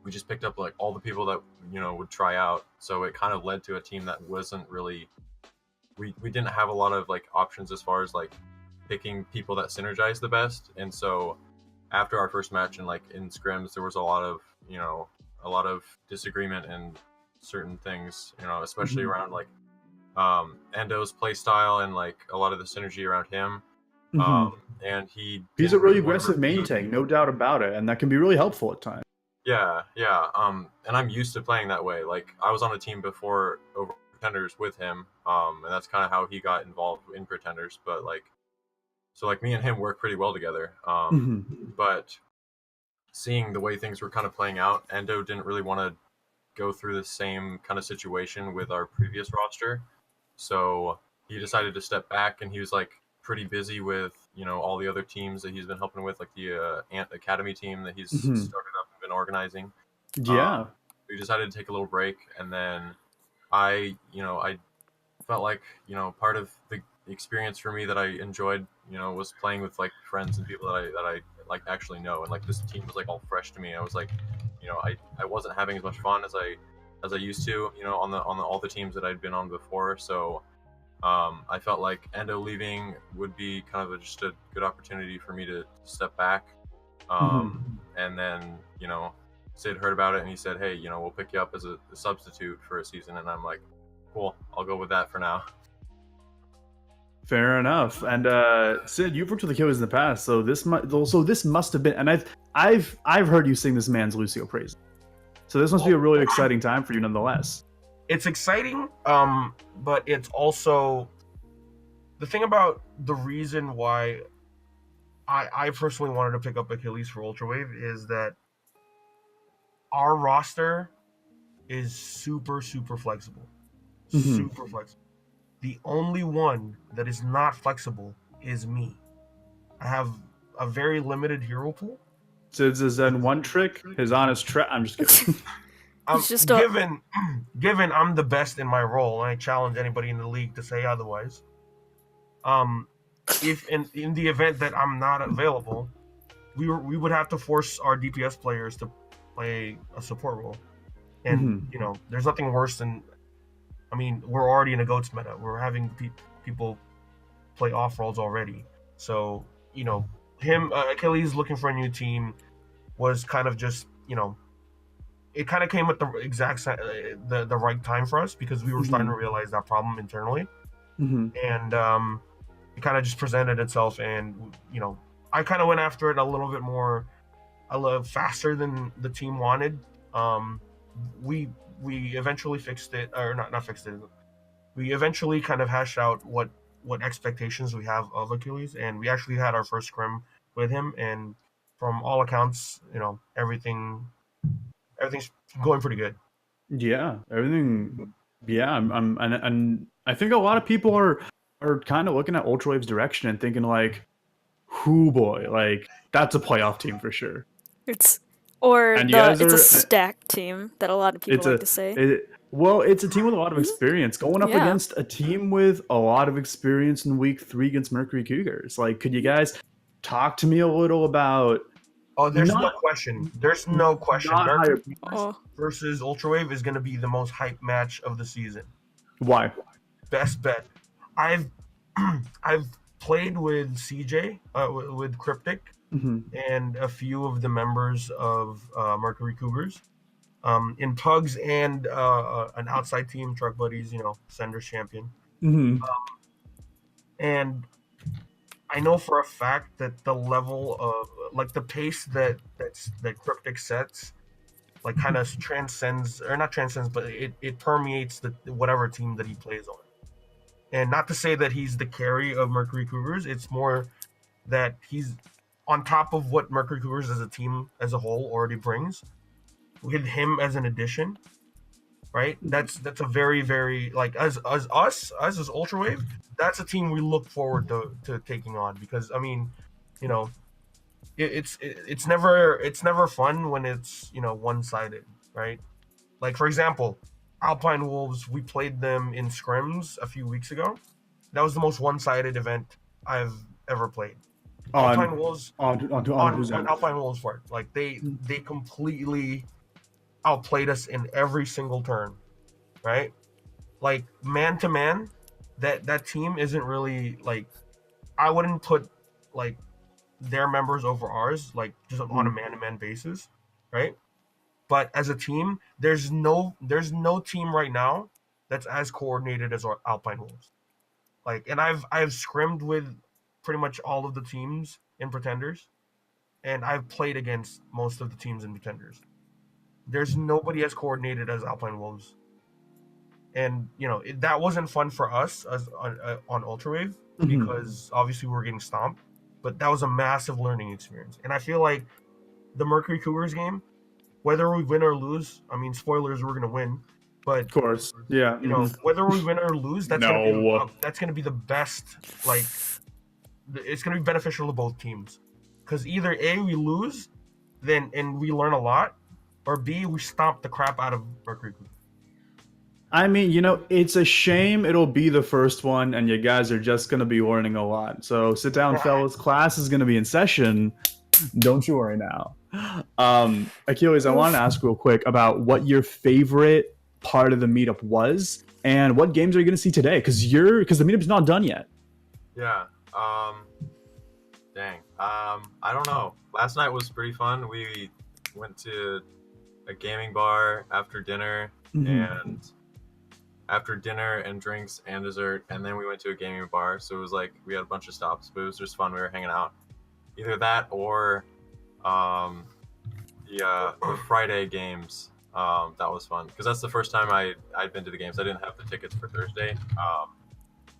we just picked up like all the people that would try out. So it kind of led to a team that wasn't really we didn't have a lot of like options as far as like picking people that synergize the best. And so after our first match and like in scrims, there was a lot of disagreement and certain things, especially around like Endo's play style and like a lot of the synergy around him. And he's a really aggressive main tank, no doubt about it, and that can be really helpful at times. Yeah. And I'm used to playing that way. Like I was on a team before over Pretenders with him, and that's kind of how he got involved in Pretenders. But like, so like me and him work pretty well together. But seeing the way things were kind of playing out, Endo didn't really want to go through the same kind of situation with our previous roster. So he decided to step back, and he was like pretty busy with, all the other teams that he's been helping with, like the Ant Academy team that he's started up and been organizing. Yeah. We decided to take a little break, and then I felt like, part of the experience for me that I enjoyed, was playing with like friends and people that I like actually know, and like this team was like all fresh to me. I was like, I wasn't having as much fun as I used to, on all the teams that I'd been on before. So I felt like Endo leaving would be kind of just a good opportunity for me to step back. And then, Sid heard about it and he said, hey, we'll pick you up as a substitute for a season. And I'm like, cool, I'll go with that for now. Fair enough. And Sid, you've worked with the Achilles in the past, so this must have been. And I've heard you sing this man's Lucio praise. So this must be a really exciting time for you, nonetheless. It's exciting, but it's also the thing about the reason why I personally wanted to pick up Achilles for Ultrawave is that our roster is super flexible. Super flexible. The only one that is not flexible is me. I have a very limited hero pool. Sid's his Zen one trick, his honest trap. I'm just kidding. Given I'm the best in my role, and I challenge anybody in the league to say otherwise. If in the event that I'm not available, we would have to force our DPS players to play a support role, and there's nothing worse than, we're already in a GOATS meta. We're having people play off roles already. So Achilles looking for a new team was kind of just it kind of came at the exact the right time for us, because we were starting to realize that problem internally, and it kind of just presented itself, and I kind of went after it a little bit more, faster than the team wanted. We eventually fixed it, or not fixed it. We eventually kind of hashed out what expectations we have of Achilles, and we actually had our first scrim with him, and from all accounts, everything's going pretty good. Yeah, everything. Yeah, and I think a lot of people are kind of looking at Ultrawave's direction and thinking like, "Whoo boy, like that's a playoff team for sure." It's a stacked team that a lot of people like to say. It's a team with a lot of experience going up against a team with a lot of experience in week 3 against Mercury Cougars. Like, could you guys talk to me a little about? Oh, there's no question. There's no question. Mercury versus Ultrawave is going to be the most hype match of the season. Why? Best bet. I've played with CJ, with Cryptic, and a few of the members of Mercury Cougars, in Pugs and an outside team, Truck Buddies, Sender's champion. And I know for a fact that the level of the pace that Cryptic sets, kind of transcends, or not transcends, but it permeates whatever team that he plays on. And not to say that he's the carry of Mercury Cougars, it's more that he's on top of what Mercury Cougars as a team as a whole already brings, with him as an addition, right? That's a very, very, as Ultrawave, that's a team we look forward to taking on, because it's never fun when it's one-sided, right? Like, for example, Alpine Wolves, we played them in scrims a few weeks ago. That was the most one-sided event I've ever played. Alpine Wolves on whose on end? Alpine Wolves part, like they completely outplayed us in every single turn, right? Like man to man, that team isn't really like, I wouldn't put like their members over ours, like just on a man to man basis, right? But as a team, there's no team right now that's as coordinated as our Alpine Wolves. Like, and I've scrimmed with pretty much all of the teams in Pretenders, and I've played against most of the teams in Pretenders. There's nobody as coordinated as Alpine Wolves, and that wasn't fun for us as on Ultrawave because obviously we were getting stomped, but that was a massive learning experience. And I feel like the Mercury Cougars game, whether we win or lose, I mean, spoilers, we're gonna win, but Of course, yeah. whether we win or lose, that's No. gonna be the best. Like, it's gonna be beneficial to both teams, because either A, we lose, and we learn a lot, or B, we stomp the crap out of Mercury Cougars. I mean, it's a shame it'll be the first one, and you guys are just going to be learning a lot. So sit down, fellas. Class is going to be in session. Don't you worry now. Achilles, I want to ask real quick about what your favorite part of the meetup was, and what games are you going to see today? Because the meetup's not done yet. Yeah. Dang. I don't know. Last night was pretty fun. We went to a gaming bar after dinner, and after dinner and drinks and dessert, and then we went to a gaming bar. So it was like we had a bunch of stops, but it was just fun. We were hanging out. Either that or the Friday games. That was fun because that's the first time I'd been to the games. I didn't have the tickets for Thursday.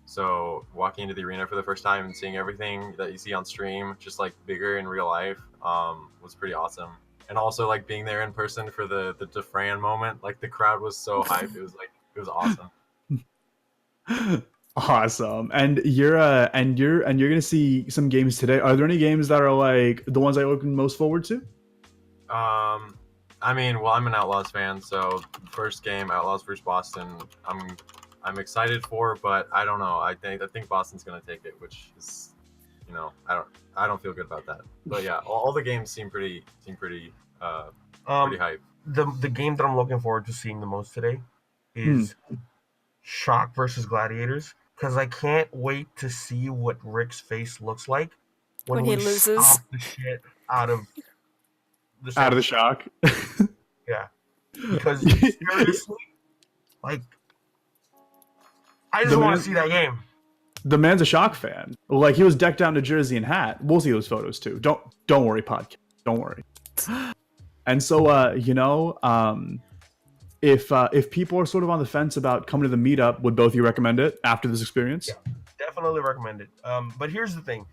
So walking into the arena for the first time and seeing everything that you see on stream, just like bigger in real life, was pretty awesome. And also like being there in person for the Defran moment, like the crowd was so hyped. It was awesome. Awesome. And you're gonna see some games today. Are there any games that are like the ones I'm looking most forward to? I mean, well, I'm an Outlaws fan, so first game, Outlaws versus Boston, I'm excited for, but I don't know. I think Boston's gonna take it, which is, I don't feel good about that. But yeah, all the games seem pretty hype. The game that I'm looking forward to seeing the most today is Shock versus Gladiators, because I can't wait to see what Rick's face looks like when he loses. Stomp the shit out of the Shock. Yeah, because seriously, like, I just want to see that game. The man's a Shock fan. Like, he was decked out in a jersey and hat. We'll see those photos too. Don't worry, podcast. Don't worry. And so, if people are sort of on the fence about coming to the meetup, would both of you recommend it after this experience? Yeah, definitely recommend it. But here's the thing: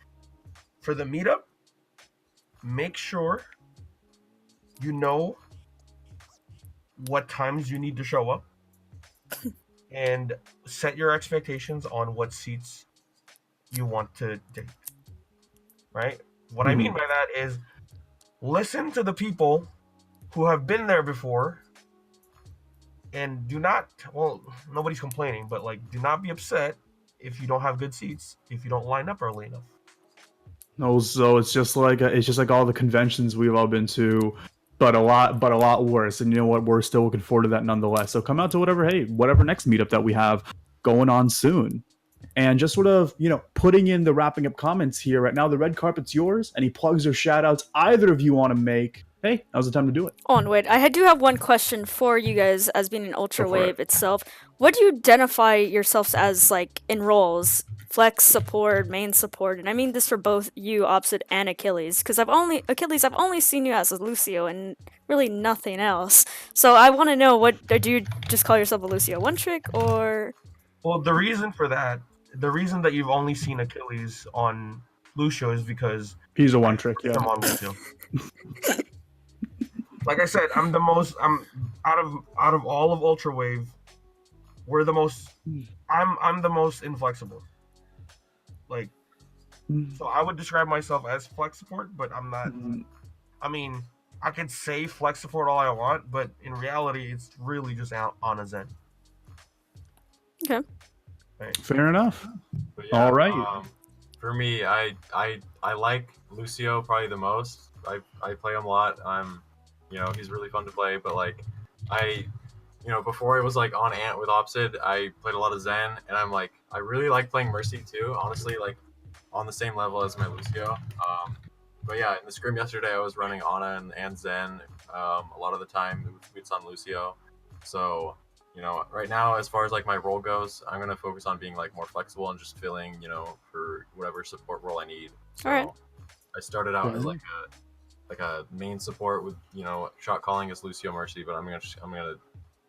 for the meetup, make sure you know what times you need to show up, and set your expectations on what seats you want to take. Right? What I mean by that is, listen to the people who have been there before, and nobody's complaining, but like, do not be upset if you don't have good seats, if you don't line up early enough. No, so it's just like all the conventions we've all been to, but a lot worse. And you know what? We're still looking forward to that nonetheless. So come out to whatever next meetup that we have going on soon. And just sort of, putting in the wrapping up comments here right now. The red carpet's yours. Any plugs or shout outs either of you want to make? Hey, now's the time to do it. Oh, and wait, I do have one question for you guys as being an Ultra Wave itself. What do you identify yourselves as, like, in roles? Flex support, main support, and I mean this for both you, Opposite, and Achilles, because I've only seen you as a Lucio and really nothing else. So I want to know, do you just call yourself a Lucio one trick, or? Well, the reason that you've only seen Achilles on Lucio is because he's a one trick. Yeah. I'm on Lucio. Like I said, I'm out of all of Ultra Wave, I'm the most inflexible. Like, so I would describe myself as flex support, but I'm not. I mean, I could say flex support all I want, but in reality, it's really just out on a Zen. Okay. Right. Fair enough. But yeah, All right. For me, I like Lucio probably the most. I play him a lot. He's really fun to play. But like, before I was like on Ant with Opsid, I played a lot of Zen, and I really like playing Mercy too. Honestly, like on the same level as my Lucio. But yeah, in the scrim yesterday, I was running Ana and Zen. A lot of the time, it's on Lucio. So right now, as far as like my role goes, I'm gonna focus on being like more flexible and just filling, for whatever support role I need. So All right. I started out as like a main support with shot calling as Lucio Mercy, but I'm gonna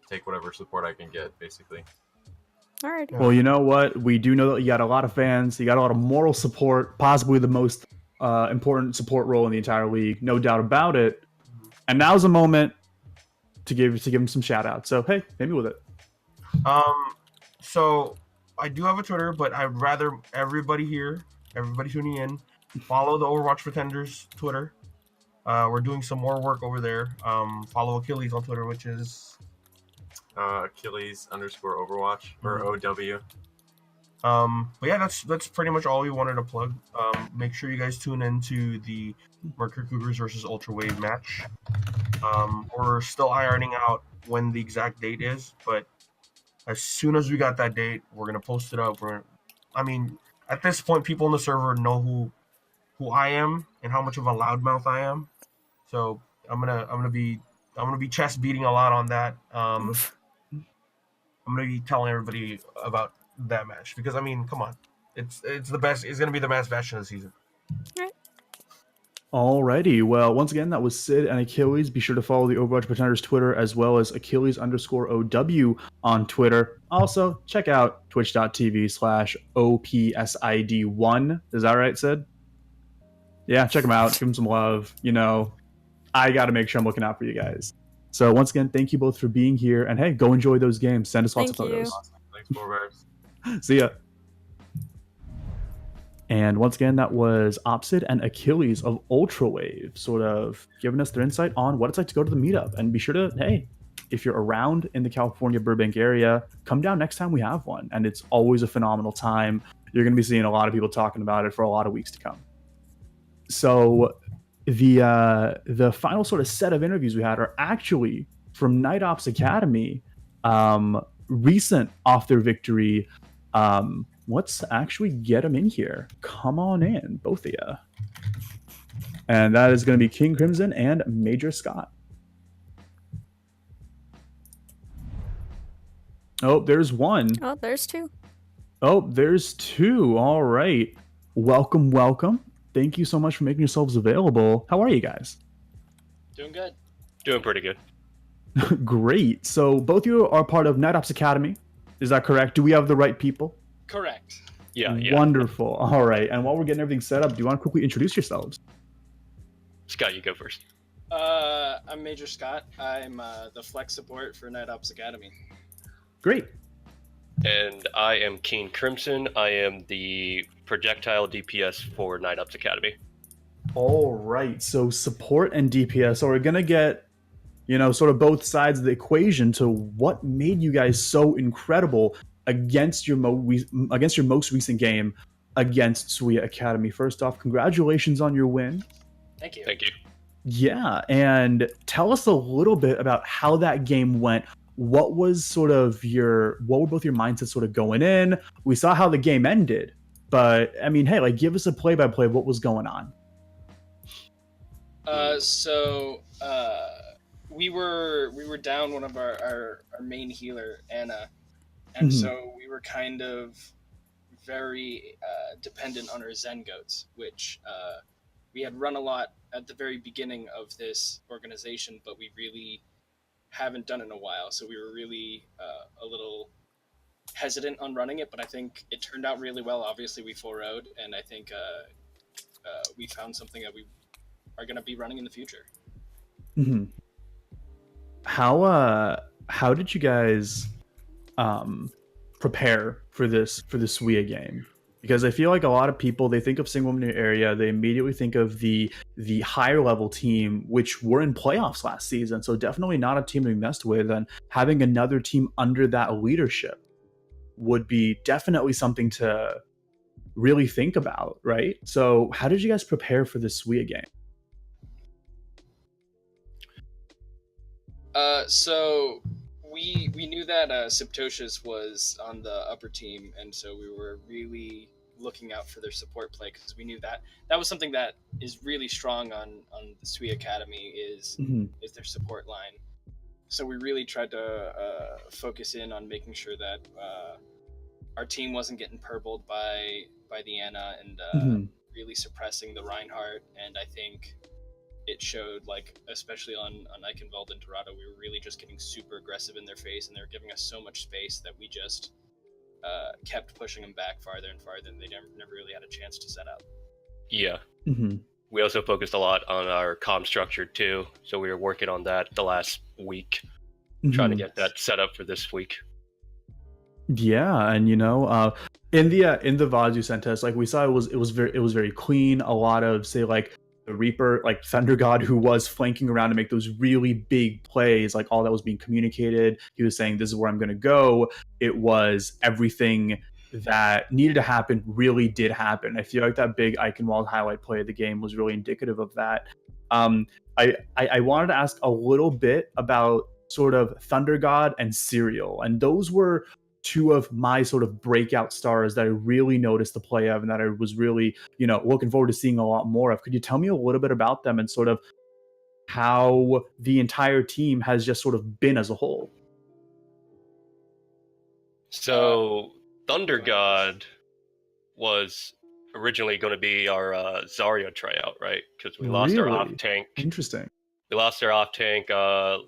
take whatever support I can get basically. All right. Well, you know what? We do know that you got a lot of fans. You got a lot of moral support, possibly the most important support role in the entire league, no doubt about it. And now's a moment to give him some shout outs. So hey, hit me with it. So I do have a Twitter, but I'd rather everybody tuning in, follow the Overwatch Pretenders Twitter. We're doing some more work over there. Follow Achilles on Twitter, which is Achilles_Overwatch or OW. But yeah, that's pretty much all we wanted to plug. Make sure you guys tune into the Mercury Cougars versus Ultra Wave match. We're still ironing out when the exact date is, but as soon as we got that date, we're gonna post it up. At this point, people in the server know who I am and how much of a loudmouth I am. So I'm gonna be chest beating a lot on that. I'm gonna be telling everybody about that match because come on, it's the best. It's gonna be the best match of the season. Alrighty. Well, once again, that was Sid and Achilles. Be sure to follow the Overwatch Pretenders Twitter as well as Achilles_OW on Twitter. Also, check out twitch.tv/OPSID1. Is that right, Sid? Yeah, check them out. Give them some love. I got to make sure I'm looking out for you guys. So once again, thank you both for being here. And hey, go enjoy those games. Send us lots of Thank you. photos. Thanks, Forbears. See ya. And once again, that was Opsid and Achilles of Ultrawave, sort of giving us their insight on what it's like to go to the meetup. And be sure to, hey, if you're around in the California Burbank area, come down next time we have one. And it's always a phenomenal time. You're going to be seeing a lot of people talking about it for a lot of weeks to come. So the final sort of set of interviews we had are actually from Night Ops Academy, recent off their victory. Let's actually get them in here. Come on in, both of you. And that is going to be King Crimson and Major Scott. Oh, there's one. Oh, there's two. Oh, there's two. All right. Welcome, welcome. Thank you so much for making yourselves available. How are you guys? Doing good. Doing pretty good. Great. So both of you are part of Night Ops Academy. Is that correct? Do we have the right people? Correct. Yeah. Wonderful. All right. And while we're getting everything set up, do you want to quickly introduce yourselves? Scott, you go first. I'm Major Scott. I'm the flex support for Night Ops Academy. Great. And I am Keen Crimson. I am the projectile DPS for Night Ops Academy. All right. So support and DPS. So we're going to get, sort of both sides of the equation to what made you guys so incredible against your most recent game against Suya Academy. First off, congratulations on your win. Thank you. Thank you. Yeah, and tell us a little bit about how that game went. What were both your mindsets sort of going in? We saw how the game ended, but hey, give us a play-by-play of what was going on. We were down one of our main healer, Anna, and so we were kind of very dependent on our Zen goats, which we had run a lot at the very beginning of this organization, but we really haven't done it in a while, so we were really a little hesitant on running it, but I think it turned out really well. Obviously, we 4-0'd, and I think we found something that we are going to be running in the future. Mm-hmm. How did you guys prepare for this Suya game? because I feel like a lot of people, they think of single eliminator area, they immediately think of the higher level team, which were in playoffs last season. So definitely not a team to be messed with, and having another team under that leadership would be definitely something to really think about, right? So how did you guys prepare for this SWIA game? So we knew that Subtosius was on the upper team, and so we were really looking out for their support play, because we knew that was something that is really strong on the SWE Academy is their support line. So we really tried to focus in on making sure that our team wasn't getting purpled by the Anna, and really suppressing the Reinhardt. And I think it showed, like, especially on Eichenwald and Dorado, we were really just getting super aggressive in their face, and they were giving us so much space that we just kept pushing them back farther and farther, and they never really had a chance to set up. Yeah. We also focused a lot on our comm structure too, so we were working on that the last week, trying to get that set up for this week. Yeah, and in the VODs you sent us, like, we saw it was very clean. A lot of, say, like, the Reaper, like Thunder God, who was flanking around to make those really big plays, like all that was being communicated. He was saying, "This is where I'm going to go." It was everything that needed to happen really did happen. I feel like that big Eichenwald highlight play of the game was really indicative of that. I wanted to ask a little bit about sort of Thunder God and Serial, and those were two of my sort of breakout stars that I really noticed the play of, and that I was really, looking forward to seeing a lot more of. Could you tell me a little bit about them and sort of how the entire team has just sort of been as a whole? So Thunder God was originally going to be our Zarya tryout, right? Because we lost our off tank. Interesting. We lost our off tank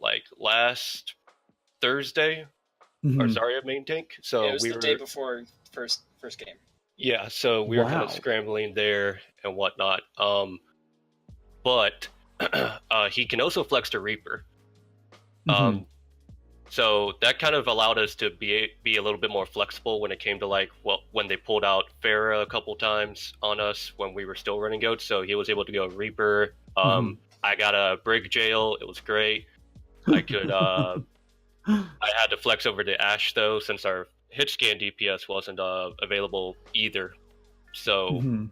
like last Thursday. Our Zarya main tank. So yeah, it was the day before first game. Yeah, so we were kind of scrambling there and whatnot. But he can also flex to Reaper. So that kind of allowed us to be a little bit more flexible when it came to, like, when they pulled out Farah a couple times on us when we were still running goats. So he was able to go Reaper. I got a Brig Jail. It was great. I could I had to flex over to Ashe, though, since our hit scan DPS wasn't available either. So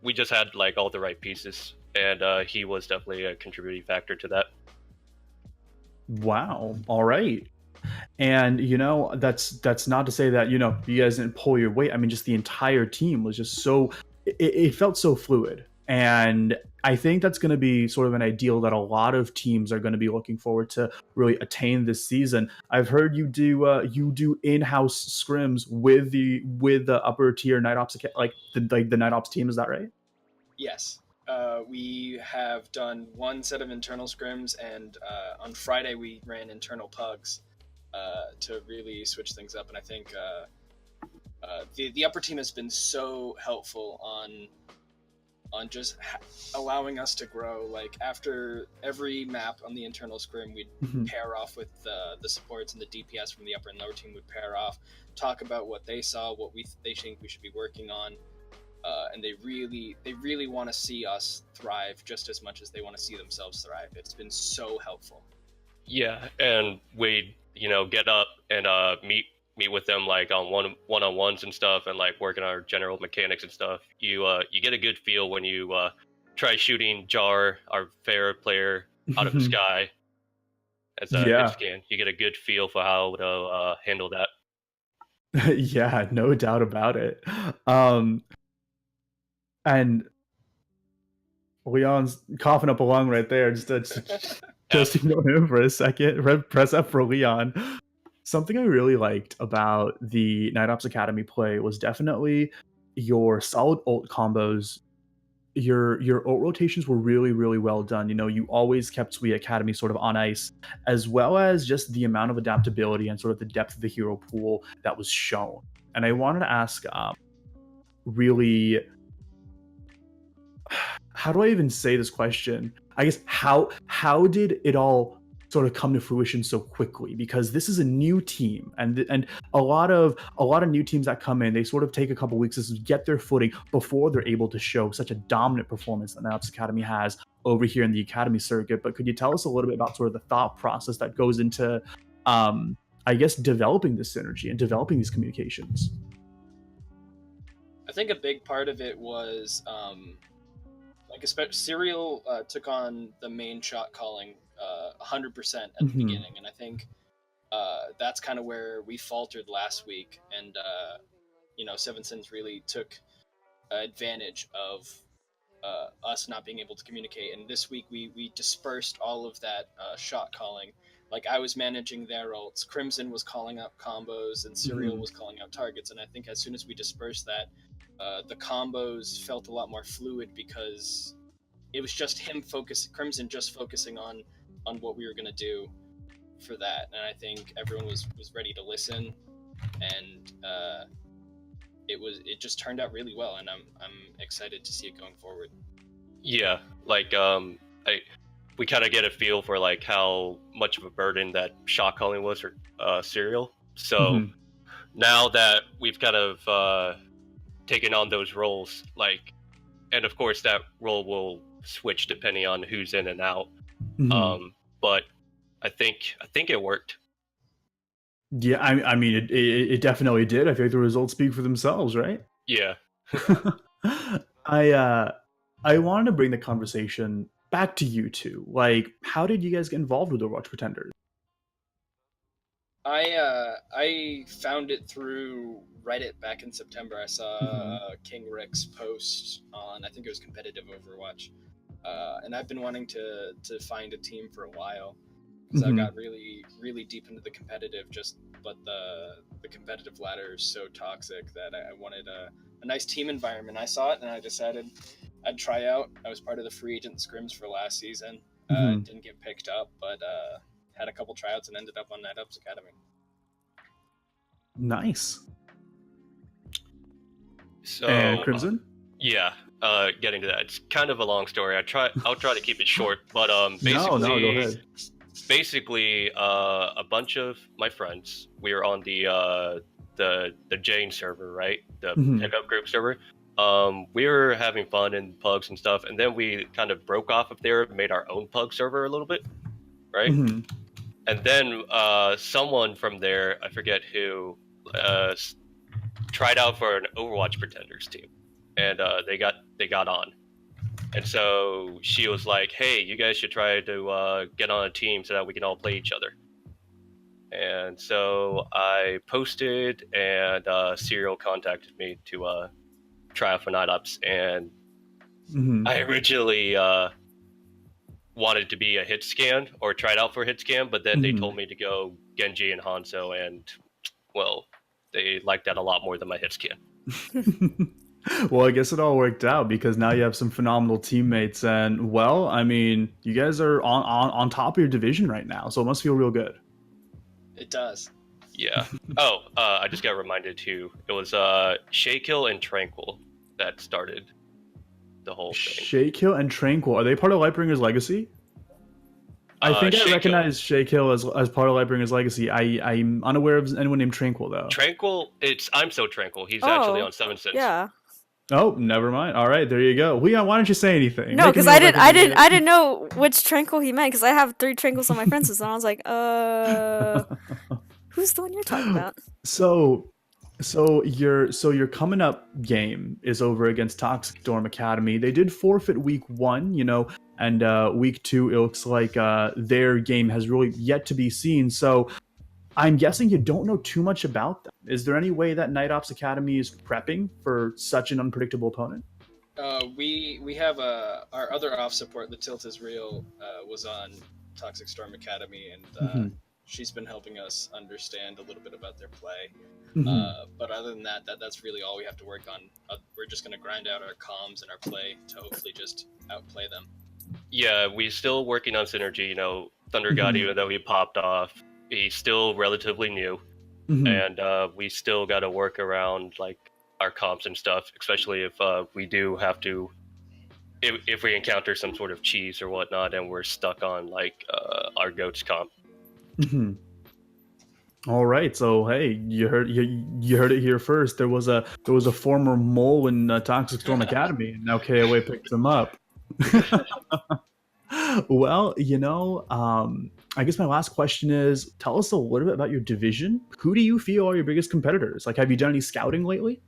we just had, like, all the right pieces, and he was definitely a contributing factor to that. Wow. All right. And, that's not to say that, you guys didn't pull your weight. I mean, just the entire team was just so, it felt so fluid. And I think that's going to be sort of an ideal that a lot of teams are going to be looking forward to really attain this season. I've heard you do in-house scrims with the upper tier Night Ops, like the Night Ops team. Is that right? Yes. We have done one set of internal scrims, and on Friday we ran internal pugs to really switch things up. And I think the upper team has been so helpful on just allowing us to grow. Like, after every map on the internal scrim, we'd pair off with the supports, and the DPS from the upper and lower team would pair off, talk about what they saw, what they think we should be working on, and they really want to see us thrive just as much as they want to see themselves thrive. It's been so helpful. Yeah, and we get up and meet with them, like, on one-on-ones and stuff, and, like, working on our general mechanics and stuff. You get a good feel when you try shooting Jar, our fair player, out of the sky as a hit scan. You get a good feel for how to handle that. Yeah, no doubt about it. And Leon's coughing up a lung right there. Just ignore him for a second. Press F for Leon. Something I really liked about the Night Ops Academy play was definitely your solid ult combos. Your ult rotations were really, really well done. You always kept SWE Academy sort of on ice, as well as just the amount of adaptability and sort of the depth of the hero pool that was shown. And I wanted to ask, really, how do I even say this question? I guess how did it all sort of come to fruition so quickly? Because this is a new team, and a lot of new teams that come in, they sort of take a couple weeks to get their footing before they're able to show such a dominant performance that NetOps Academy has over here in the academy circuit. But could you tell us a little bit about sort of the thought process that goes into, I guess, developing this synergy and developing these communications? I think a big part of it was Serial took on the main shot calling 100% at the beginning, and I think that's kind of where we faltered last week, and Seven Sins really took advantage of us not being able to communicate. And this week we dispersed all of that shot calling. Like, I was managing their ults, Crimson was calling up combos, and Serial was calling out targets. And I think as soon as we dispersed that, the combos felt a lot more fluid, because it was just Crimson just focusing on what we were going to do for that. And I think everyone was ready to listen, and it just turned out really well, and I'm excited to see it going forward. Yeah, like we kind of get a feel for like how much of a burden that shot calling was for Serial. So now that we've kind of taken on those roles, like, and of course that role will switch depending on who's in and out. But I think it worked. Yeah, I mean, it definitely did. I feel like the results speak for themselves, right? Yeah. I wanted to bring the conversation back to you two. Like, how did you guys get involved with Overwatch Pretenders? I found it through Reddit back in September. I saw King Rick's post on, I think it was competitive Overwatch, and I've been wanting to find a team for a while, because I got really, really deep into the competitive, but the competitive ladder is so toxic that I wanted a nice team environment. I saw it and I decided I'd try out. I was part of the free agent scrims for last season. Didn't get picked up, but had a couple tryouts and ended up on NetOps Academy. Nice. So, and Crimson? Yeah, getting to that. It's kind of a long story. I'll try to keep it short, but basically, no, go ahead. Basically, a bunch of my friends, we were on the Jane server, right? The pickup group server. We were having fun in pugs and stuff, and then we kind of broke off of there, made our own pug server a little bit, right? And then someone from there, I forget who, tried out for an Overwatch Pretenders team, and they got on. And so she was like, "Hey, you guys should try to get on a team so that we can all play each other." And so I posted, and Serial contacted me to try out for NetOps. And I originally wanted to be a hit scan, or tried out for hit scan, but then they told me to go Genji and Hanzo, and well, they liked that a lot more than my hit scan. Well, I guess it all worked out, because now you have some phenomenal teammates, and well, I mean, you guys are on top of your division right now, so it must feel real good. It does. Yeah. Oh, I just got reminded too. It was Shakehill and Tranquil that started the whole thing. Shakehill and Tranquil, are they part of Lightbringer's Legacy? I think I recognize Shakehill as part of Lightbringer's Legacy. I'm unaware of anyone named Tranquil though. Tranquil, I'm so Tranquil. He's actually on 7 Sins. Yeah. Oh, never mind. All right, there you go. Leon, why don't you say anything? No, because I didn't know which Tranquil he meant, because I have 3 Tranquils on my friends list, and I was like, who's the one you're talking about? So your coming up game is over against Toxic Storm Academy. They did forfeit week 1, and week 2 it looks like their game has really yet to be seen. So I'm guessing you don't know too much about them. Is there any way that NetOps Academy is prepping for such an unpredictable opponent? We have our other off support, the Tilt is Real, was on Toxic Storm Academy, and she's been helping us understand a little bit about their play. But other than that's really all we have to work on. We're just going to grind out our comms and our play to hopefully just outplay them. Yeah, we're still working on synergy. Thunder God, even though he popped off, he's still relatively new, and we still got to work around like our comps and stuff, especially if we do have to if we encounter some sort of cheese or whatnot, and we're stuck on like our goats comp. Mhm. All right, so hey, you heard it here first. There was a former mole in Toxic Storm Academy, and now KOA picked him up. Well, I guess my last question is: tell us a little bit about your division. Who do you feel are your biggest competitors? Like, have you done any scouting lately?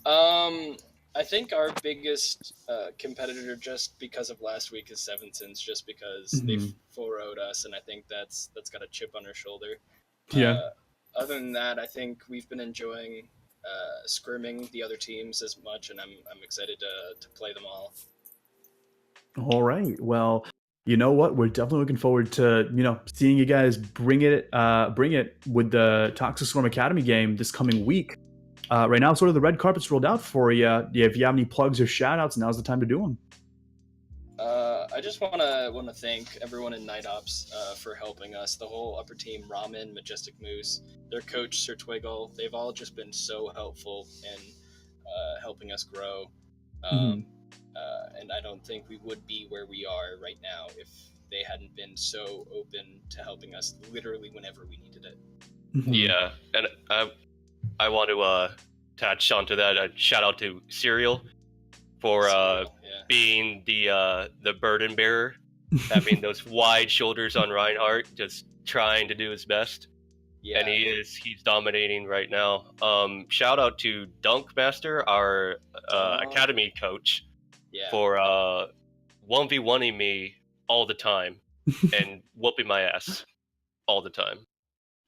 I think our biggest competitor, just because of last week, is Seven Sins, just because they Mhm. 4-0'd us, and I think that's got a chip on our shoulder. Yeah. Other than that, I think we've been enjoying scrimming the other teams as much, and I'm excited to play them all. All right. Well, you know what? We're definitely looking forward to seeing you guys bring it with the Toxic Storm Academy game this coming week. Right now, sort of the red carpet's rolled out for you. If you have any plugs or shout outs, now's the time to do them. I just want to thank everyone in Night Ops for helping us. The whole upper team, Ramen, Majestic Moose, their coach, Sir Twiggle, they've all just been so helpful in helping us grow. And I don't think we would be where we are right now if they hadn't been so open to helping us literally whenever we needed it. Yeah, and I want to attach onto that a shout out to Serial for being the burden bearer, having those wide shoulders on Reinhardt, just trying to do his best. Yeah. And he's dominating right now. Shout out to Dunkmaster, our academy coach, for 1v1ing me all the time and whooping my ass all the time.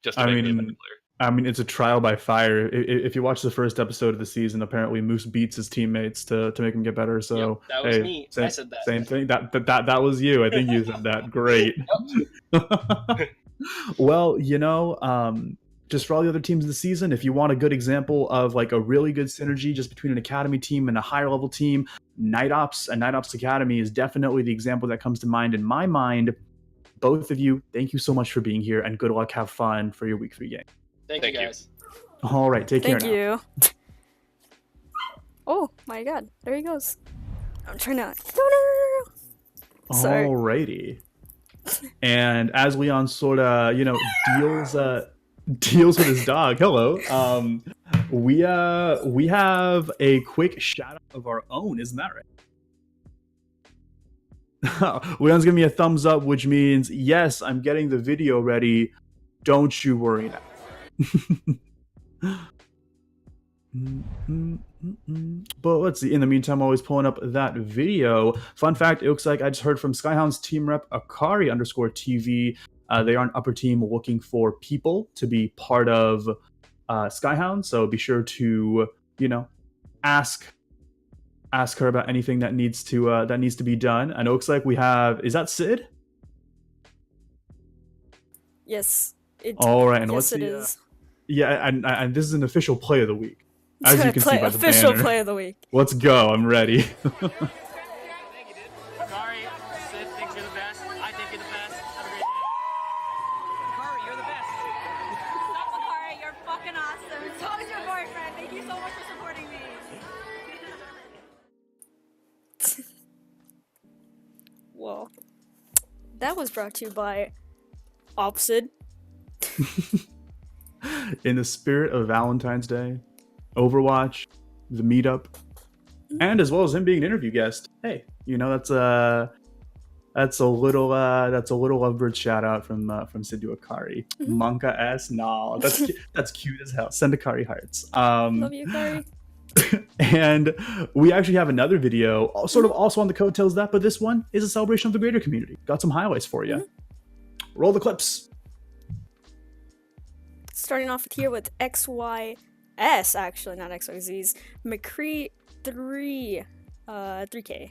Just to make me a better player. I mean, it's a trial by fire. If you watch the first episode of the season, apparently Moose beats his teammates to make him get better. So that was me. I said that. Same thing. That was you. I think you said that. Great. Well, just for all the other teams of the season, if you want a good example of like a really good synergy just between an academy team and a higher level team, Night Ops and Night Ops Academy is definitely the example that comes to mind in my mind. Both of you, thank you so much for being here, and good luck. Have fun for your week 3 game. Thank you, guys. All right, take care now. Thank you. Oh my god, there he goes. I'm trying to... Sorry. Alrighty. And as Leon sort of, deals with his dog, hello, we have a quick shout out of our own, isn't that right? Leon's giving me a thumbs up, which means, yes, I'm getting the video ready. Don't you worry now. But let's see. In the meantime, always pulling up that video. Fun fact, it looks like I just heard from Skyhound's team rep, Akari_TV. They are an upper team looking for people to be part of Skyhound. So be sure to, ask her about anything that needs to be done. And it looks like we have, is that Sid? Yes. All right, and yes, let's see. It is. Yeah, and this is an official play of the week, as you can see by the official banner. Play of the week. Let's go. I'm ready. Thank you, dude. Sorry, Sid thinks you're the best. I think you're the best. Have a great day. Kari, you're the best. Stop, Kari. You're fucking awesome. So is your boyfriend. Thank you so much for supporting me. Well, that was brought to you by OWPod. In the spirit of Valentine's Day, Overwatch, the meetup, and as well as him being an interview guest. Hey, that's a little lovebird shout out from Sid to Akari. Monka S. Nah, that's cute as hell. Send Akari hearts. Love you, Kari. And we actually have another video, sort of also on the coattails of that, but this one is a celebration of the greater community. Got some highlights for you. Roll the clips. Starting off here with XYS, actually, not XYZ's, McCree 3K.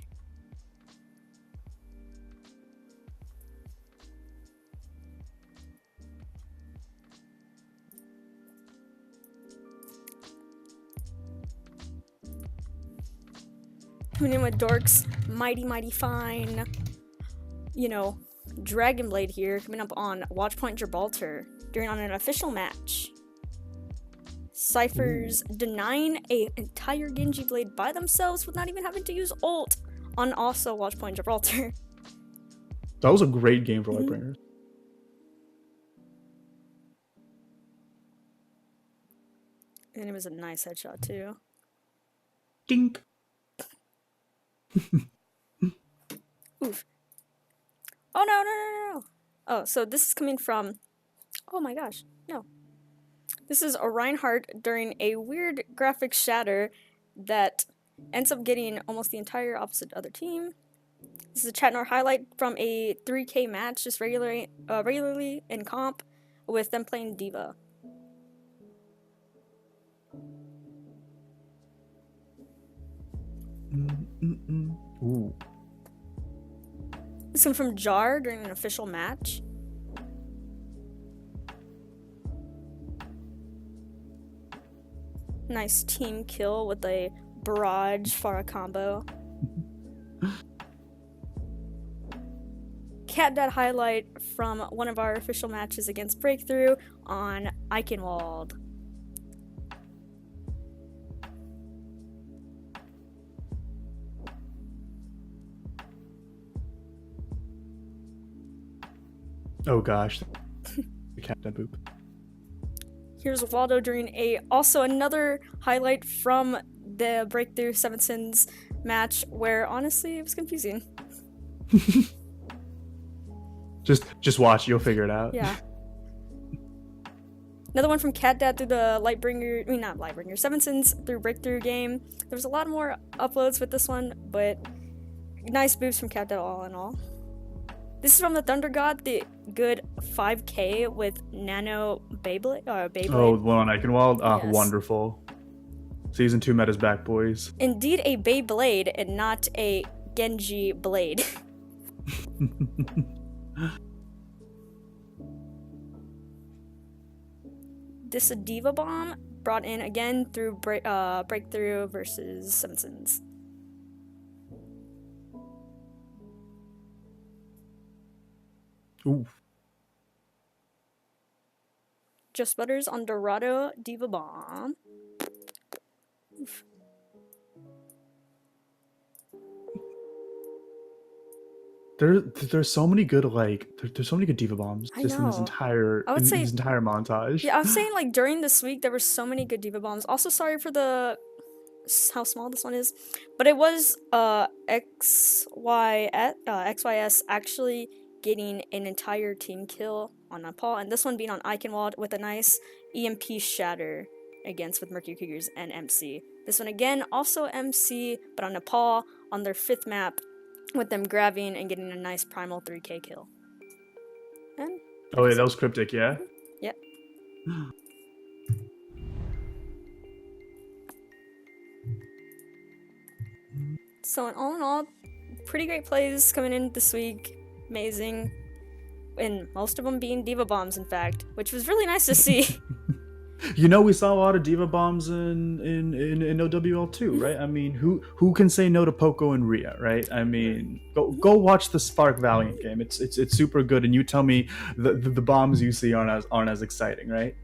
Coming in with Dorks, mighty fine. Dragon Blade here, coming up on Watchpoint Gibraltar, during on an official match. Cyphers denying an entire Genji Blade by themselves with not even having to use ult on also Watch Point Gibraltar. That was a great game for Mhm. Lightbringers. And it was a nice headshot too. Dink. Oof. Oh no. Oh, so this is coming from. Oh my gosh, no. This is a Reinhardt during a weird graphics shatter that ends up getting almost the entire opposite other team. This is a chat note highlight from a 3K match, just regularly in comp with them playing Diva. Ooh. This one from Jar during an official match. Nice team kill with a barrage Farah combo. Cat Dad highlight from one of our official matches against Breakthrough on Eichenwald. Oh gosh. The Captain Boop. Here's Waldo during also another highlight from the Breakthrough Seven Sins match where honestly it was confusing. Just watch, you'll figure it out. Yeah. Another one from Cat Dad through the not Lightbringer, Seven Sins through Breakthrough game. There was a lot more uploads with this one, but nice boosts from Cat Dad all in all. This is from the Thunder God, the good 5K with Nano Beyblade. Oh, the one on Eichenwald? Ah, Yes. wonderful. Season 2 meta's back, boys. Indeed a Beyblade and not a Genji blade. This a Diva Bomb brought in again through Breakthrough versus Simpsons. Ooh. Just Butters on Dorado Diva Bomb. Oof. There's so many good there's so many good diva bombs I just in this know. entire I would say- this entire montage. Yeah, I was saying like during this week there were so many good Diva Bombs. Also sorry for how small this one is, but it was XYS actually getting an entire team kill on Nepal, and this one being on Eichenwald with a nice EMP shatter against with Mercury Cougars and MC. This one again also MC, but on Nepal on their 5th map with them grabbing and getting a nice primal 3K kill. And Oh yeah, that was cryptic, yeah. yep. So all in all, pretty great plays coming in this week. Amazing. And most of them being Diva Bombs, in fact, which was really nice to see. You know, we saw a lot of diva bombs in OWL too, right? I mean, who can say no to Poco and Rhea, right? I mean, go watch the Spark Valiant game. It's super good, and you tell me the bombs you see aren't as exciting, right?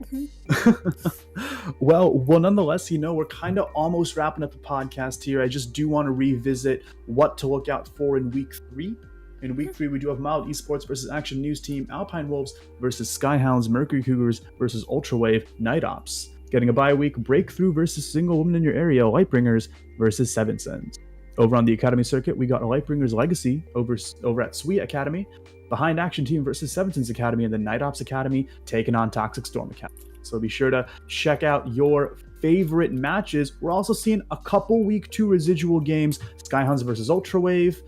Well, nonetheless, you know, we're kind of almost wrapping up the podcast here. I just do want to revisit what to look out for in week 3. In week 3, we do have Mild Esports versus Action News Team, Alpine Wolves versus Skyhounds, Mercury Cougars versus Ultrawave, Night Ops. Getting a bye week, Breakthrough versus Single Woman in Your Area, Lightbringers versus Seven Sins. Over on the Academy circuit, we got Lightbringers Legacy over at Sweet Academy, Behind Action Team versus Seven Sins Academy, and the Night Ops Academy taking on Toxic Storm Academy. So be sure to check out your favorite matches. We're also seeing a couple week 2 residual games, Skyhounds versus Ultrawave,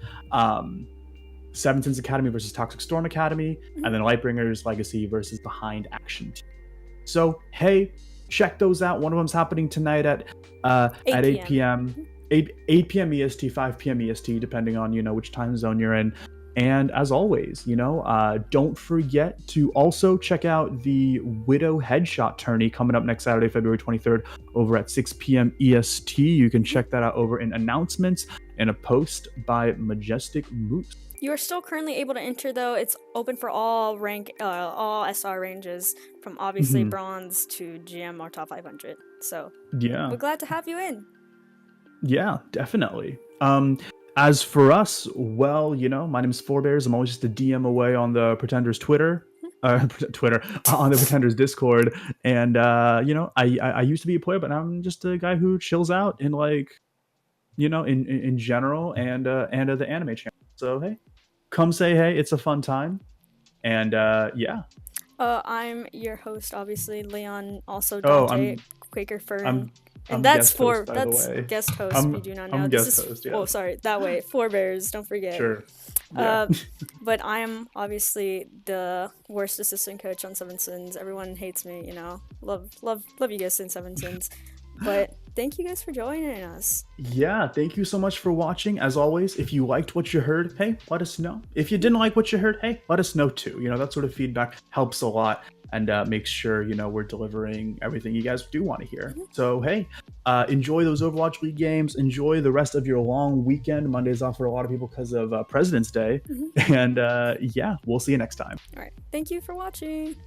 Seven Sins Academy versus Toxic Storm Academy, and then Lightbringers Legacy versus Behind Action Team. So, hey, check those out. One of them's happening tonight at 8 p.m. 8 p.m. EST, 5 p.m. EST, depending on, you know, which time zone you're in. And as always, you know, don't forget to also check out the Widow Headshot tourney coming up next Saturday, February 23rd, over at 6 p.m. EST. You can check that out over in announcements and a post by Majestic Moose. You are still currently able to enter, though. It's open for all all SR ranges, from obviously bronze to GM or top 500. So yeah, we're glad to have you in. Yeah, definitely. As for us, well, my name is Forebears. I'm always just a DM away on the Pretenders Twitter, Twitter on the Pretenders Discord, and I used to be a player, but now I'm just a guy who chills out in like, in general, and the anime channel. So hey, come say hey. It's a fun time, and yeah. I'm your host, obviously, Leon. Also, Oh, Dante, Quaker Fern, I'm and that's guest host, by the that's way. guest host. If you do not know, I'm this guest is host. Yeah. oh, sorry, that way. Forebears, don't forget. Sure. Yeah. But I'm obviously the worst assistant coach on Seven Sins. Everyone hates me, Love you guys in Seven Sins. But thank you guys for joining us. Yeah, thank you so much for watching. As always, if you liked what you heard, hey, let us know. If you didn't like what you heard, hey, let us know too. That sort of feedback helps a lot and makes sure, we're delivering everything you guys do want to hear. So, hey, enjoy those Overwatch League games. Enjoy the rest of your long weekend. Monday's off for a lot of people because of President's Day. And yeah, we'll see you next time. All right. Thank you for watching.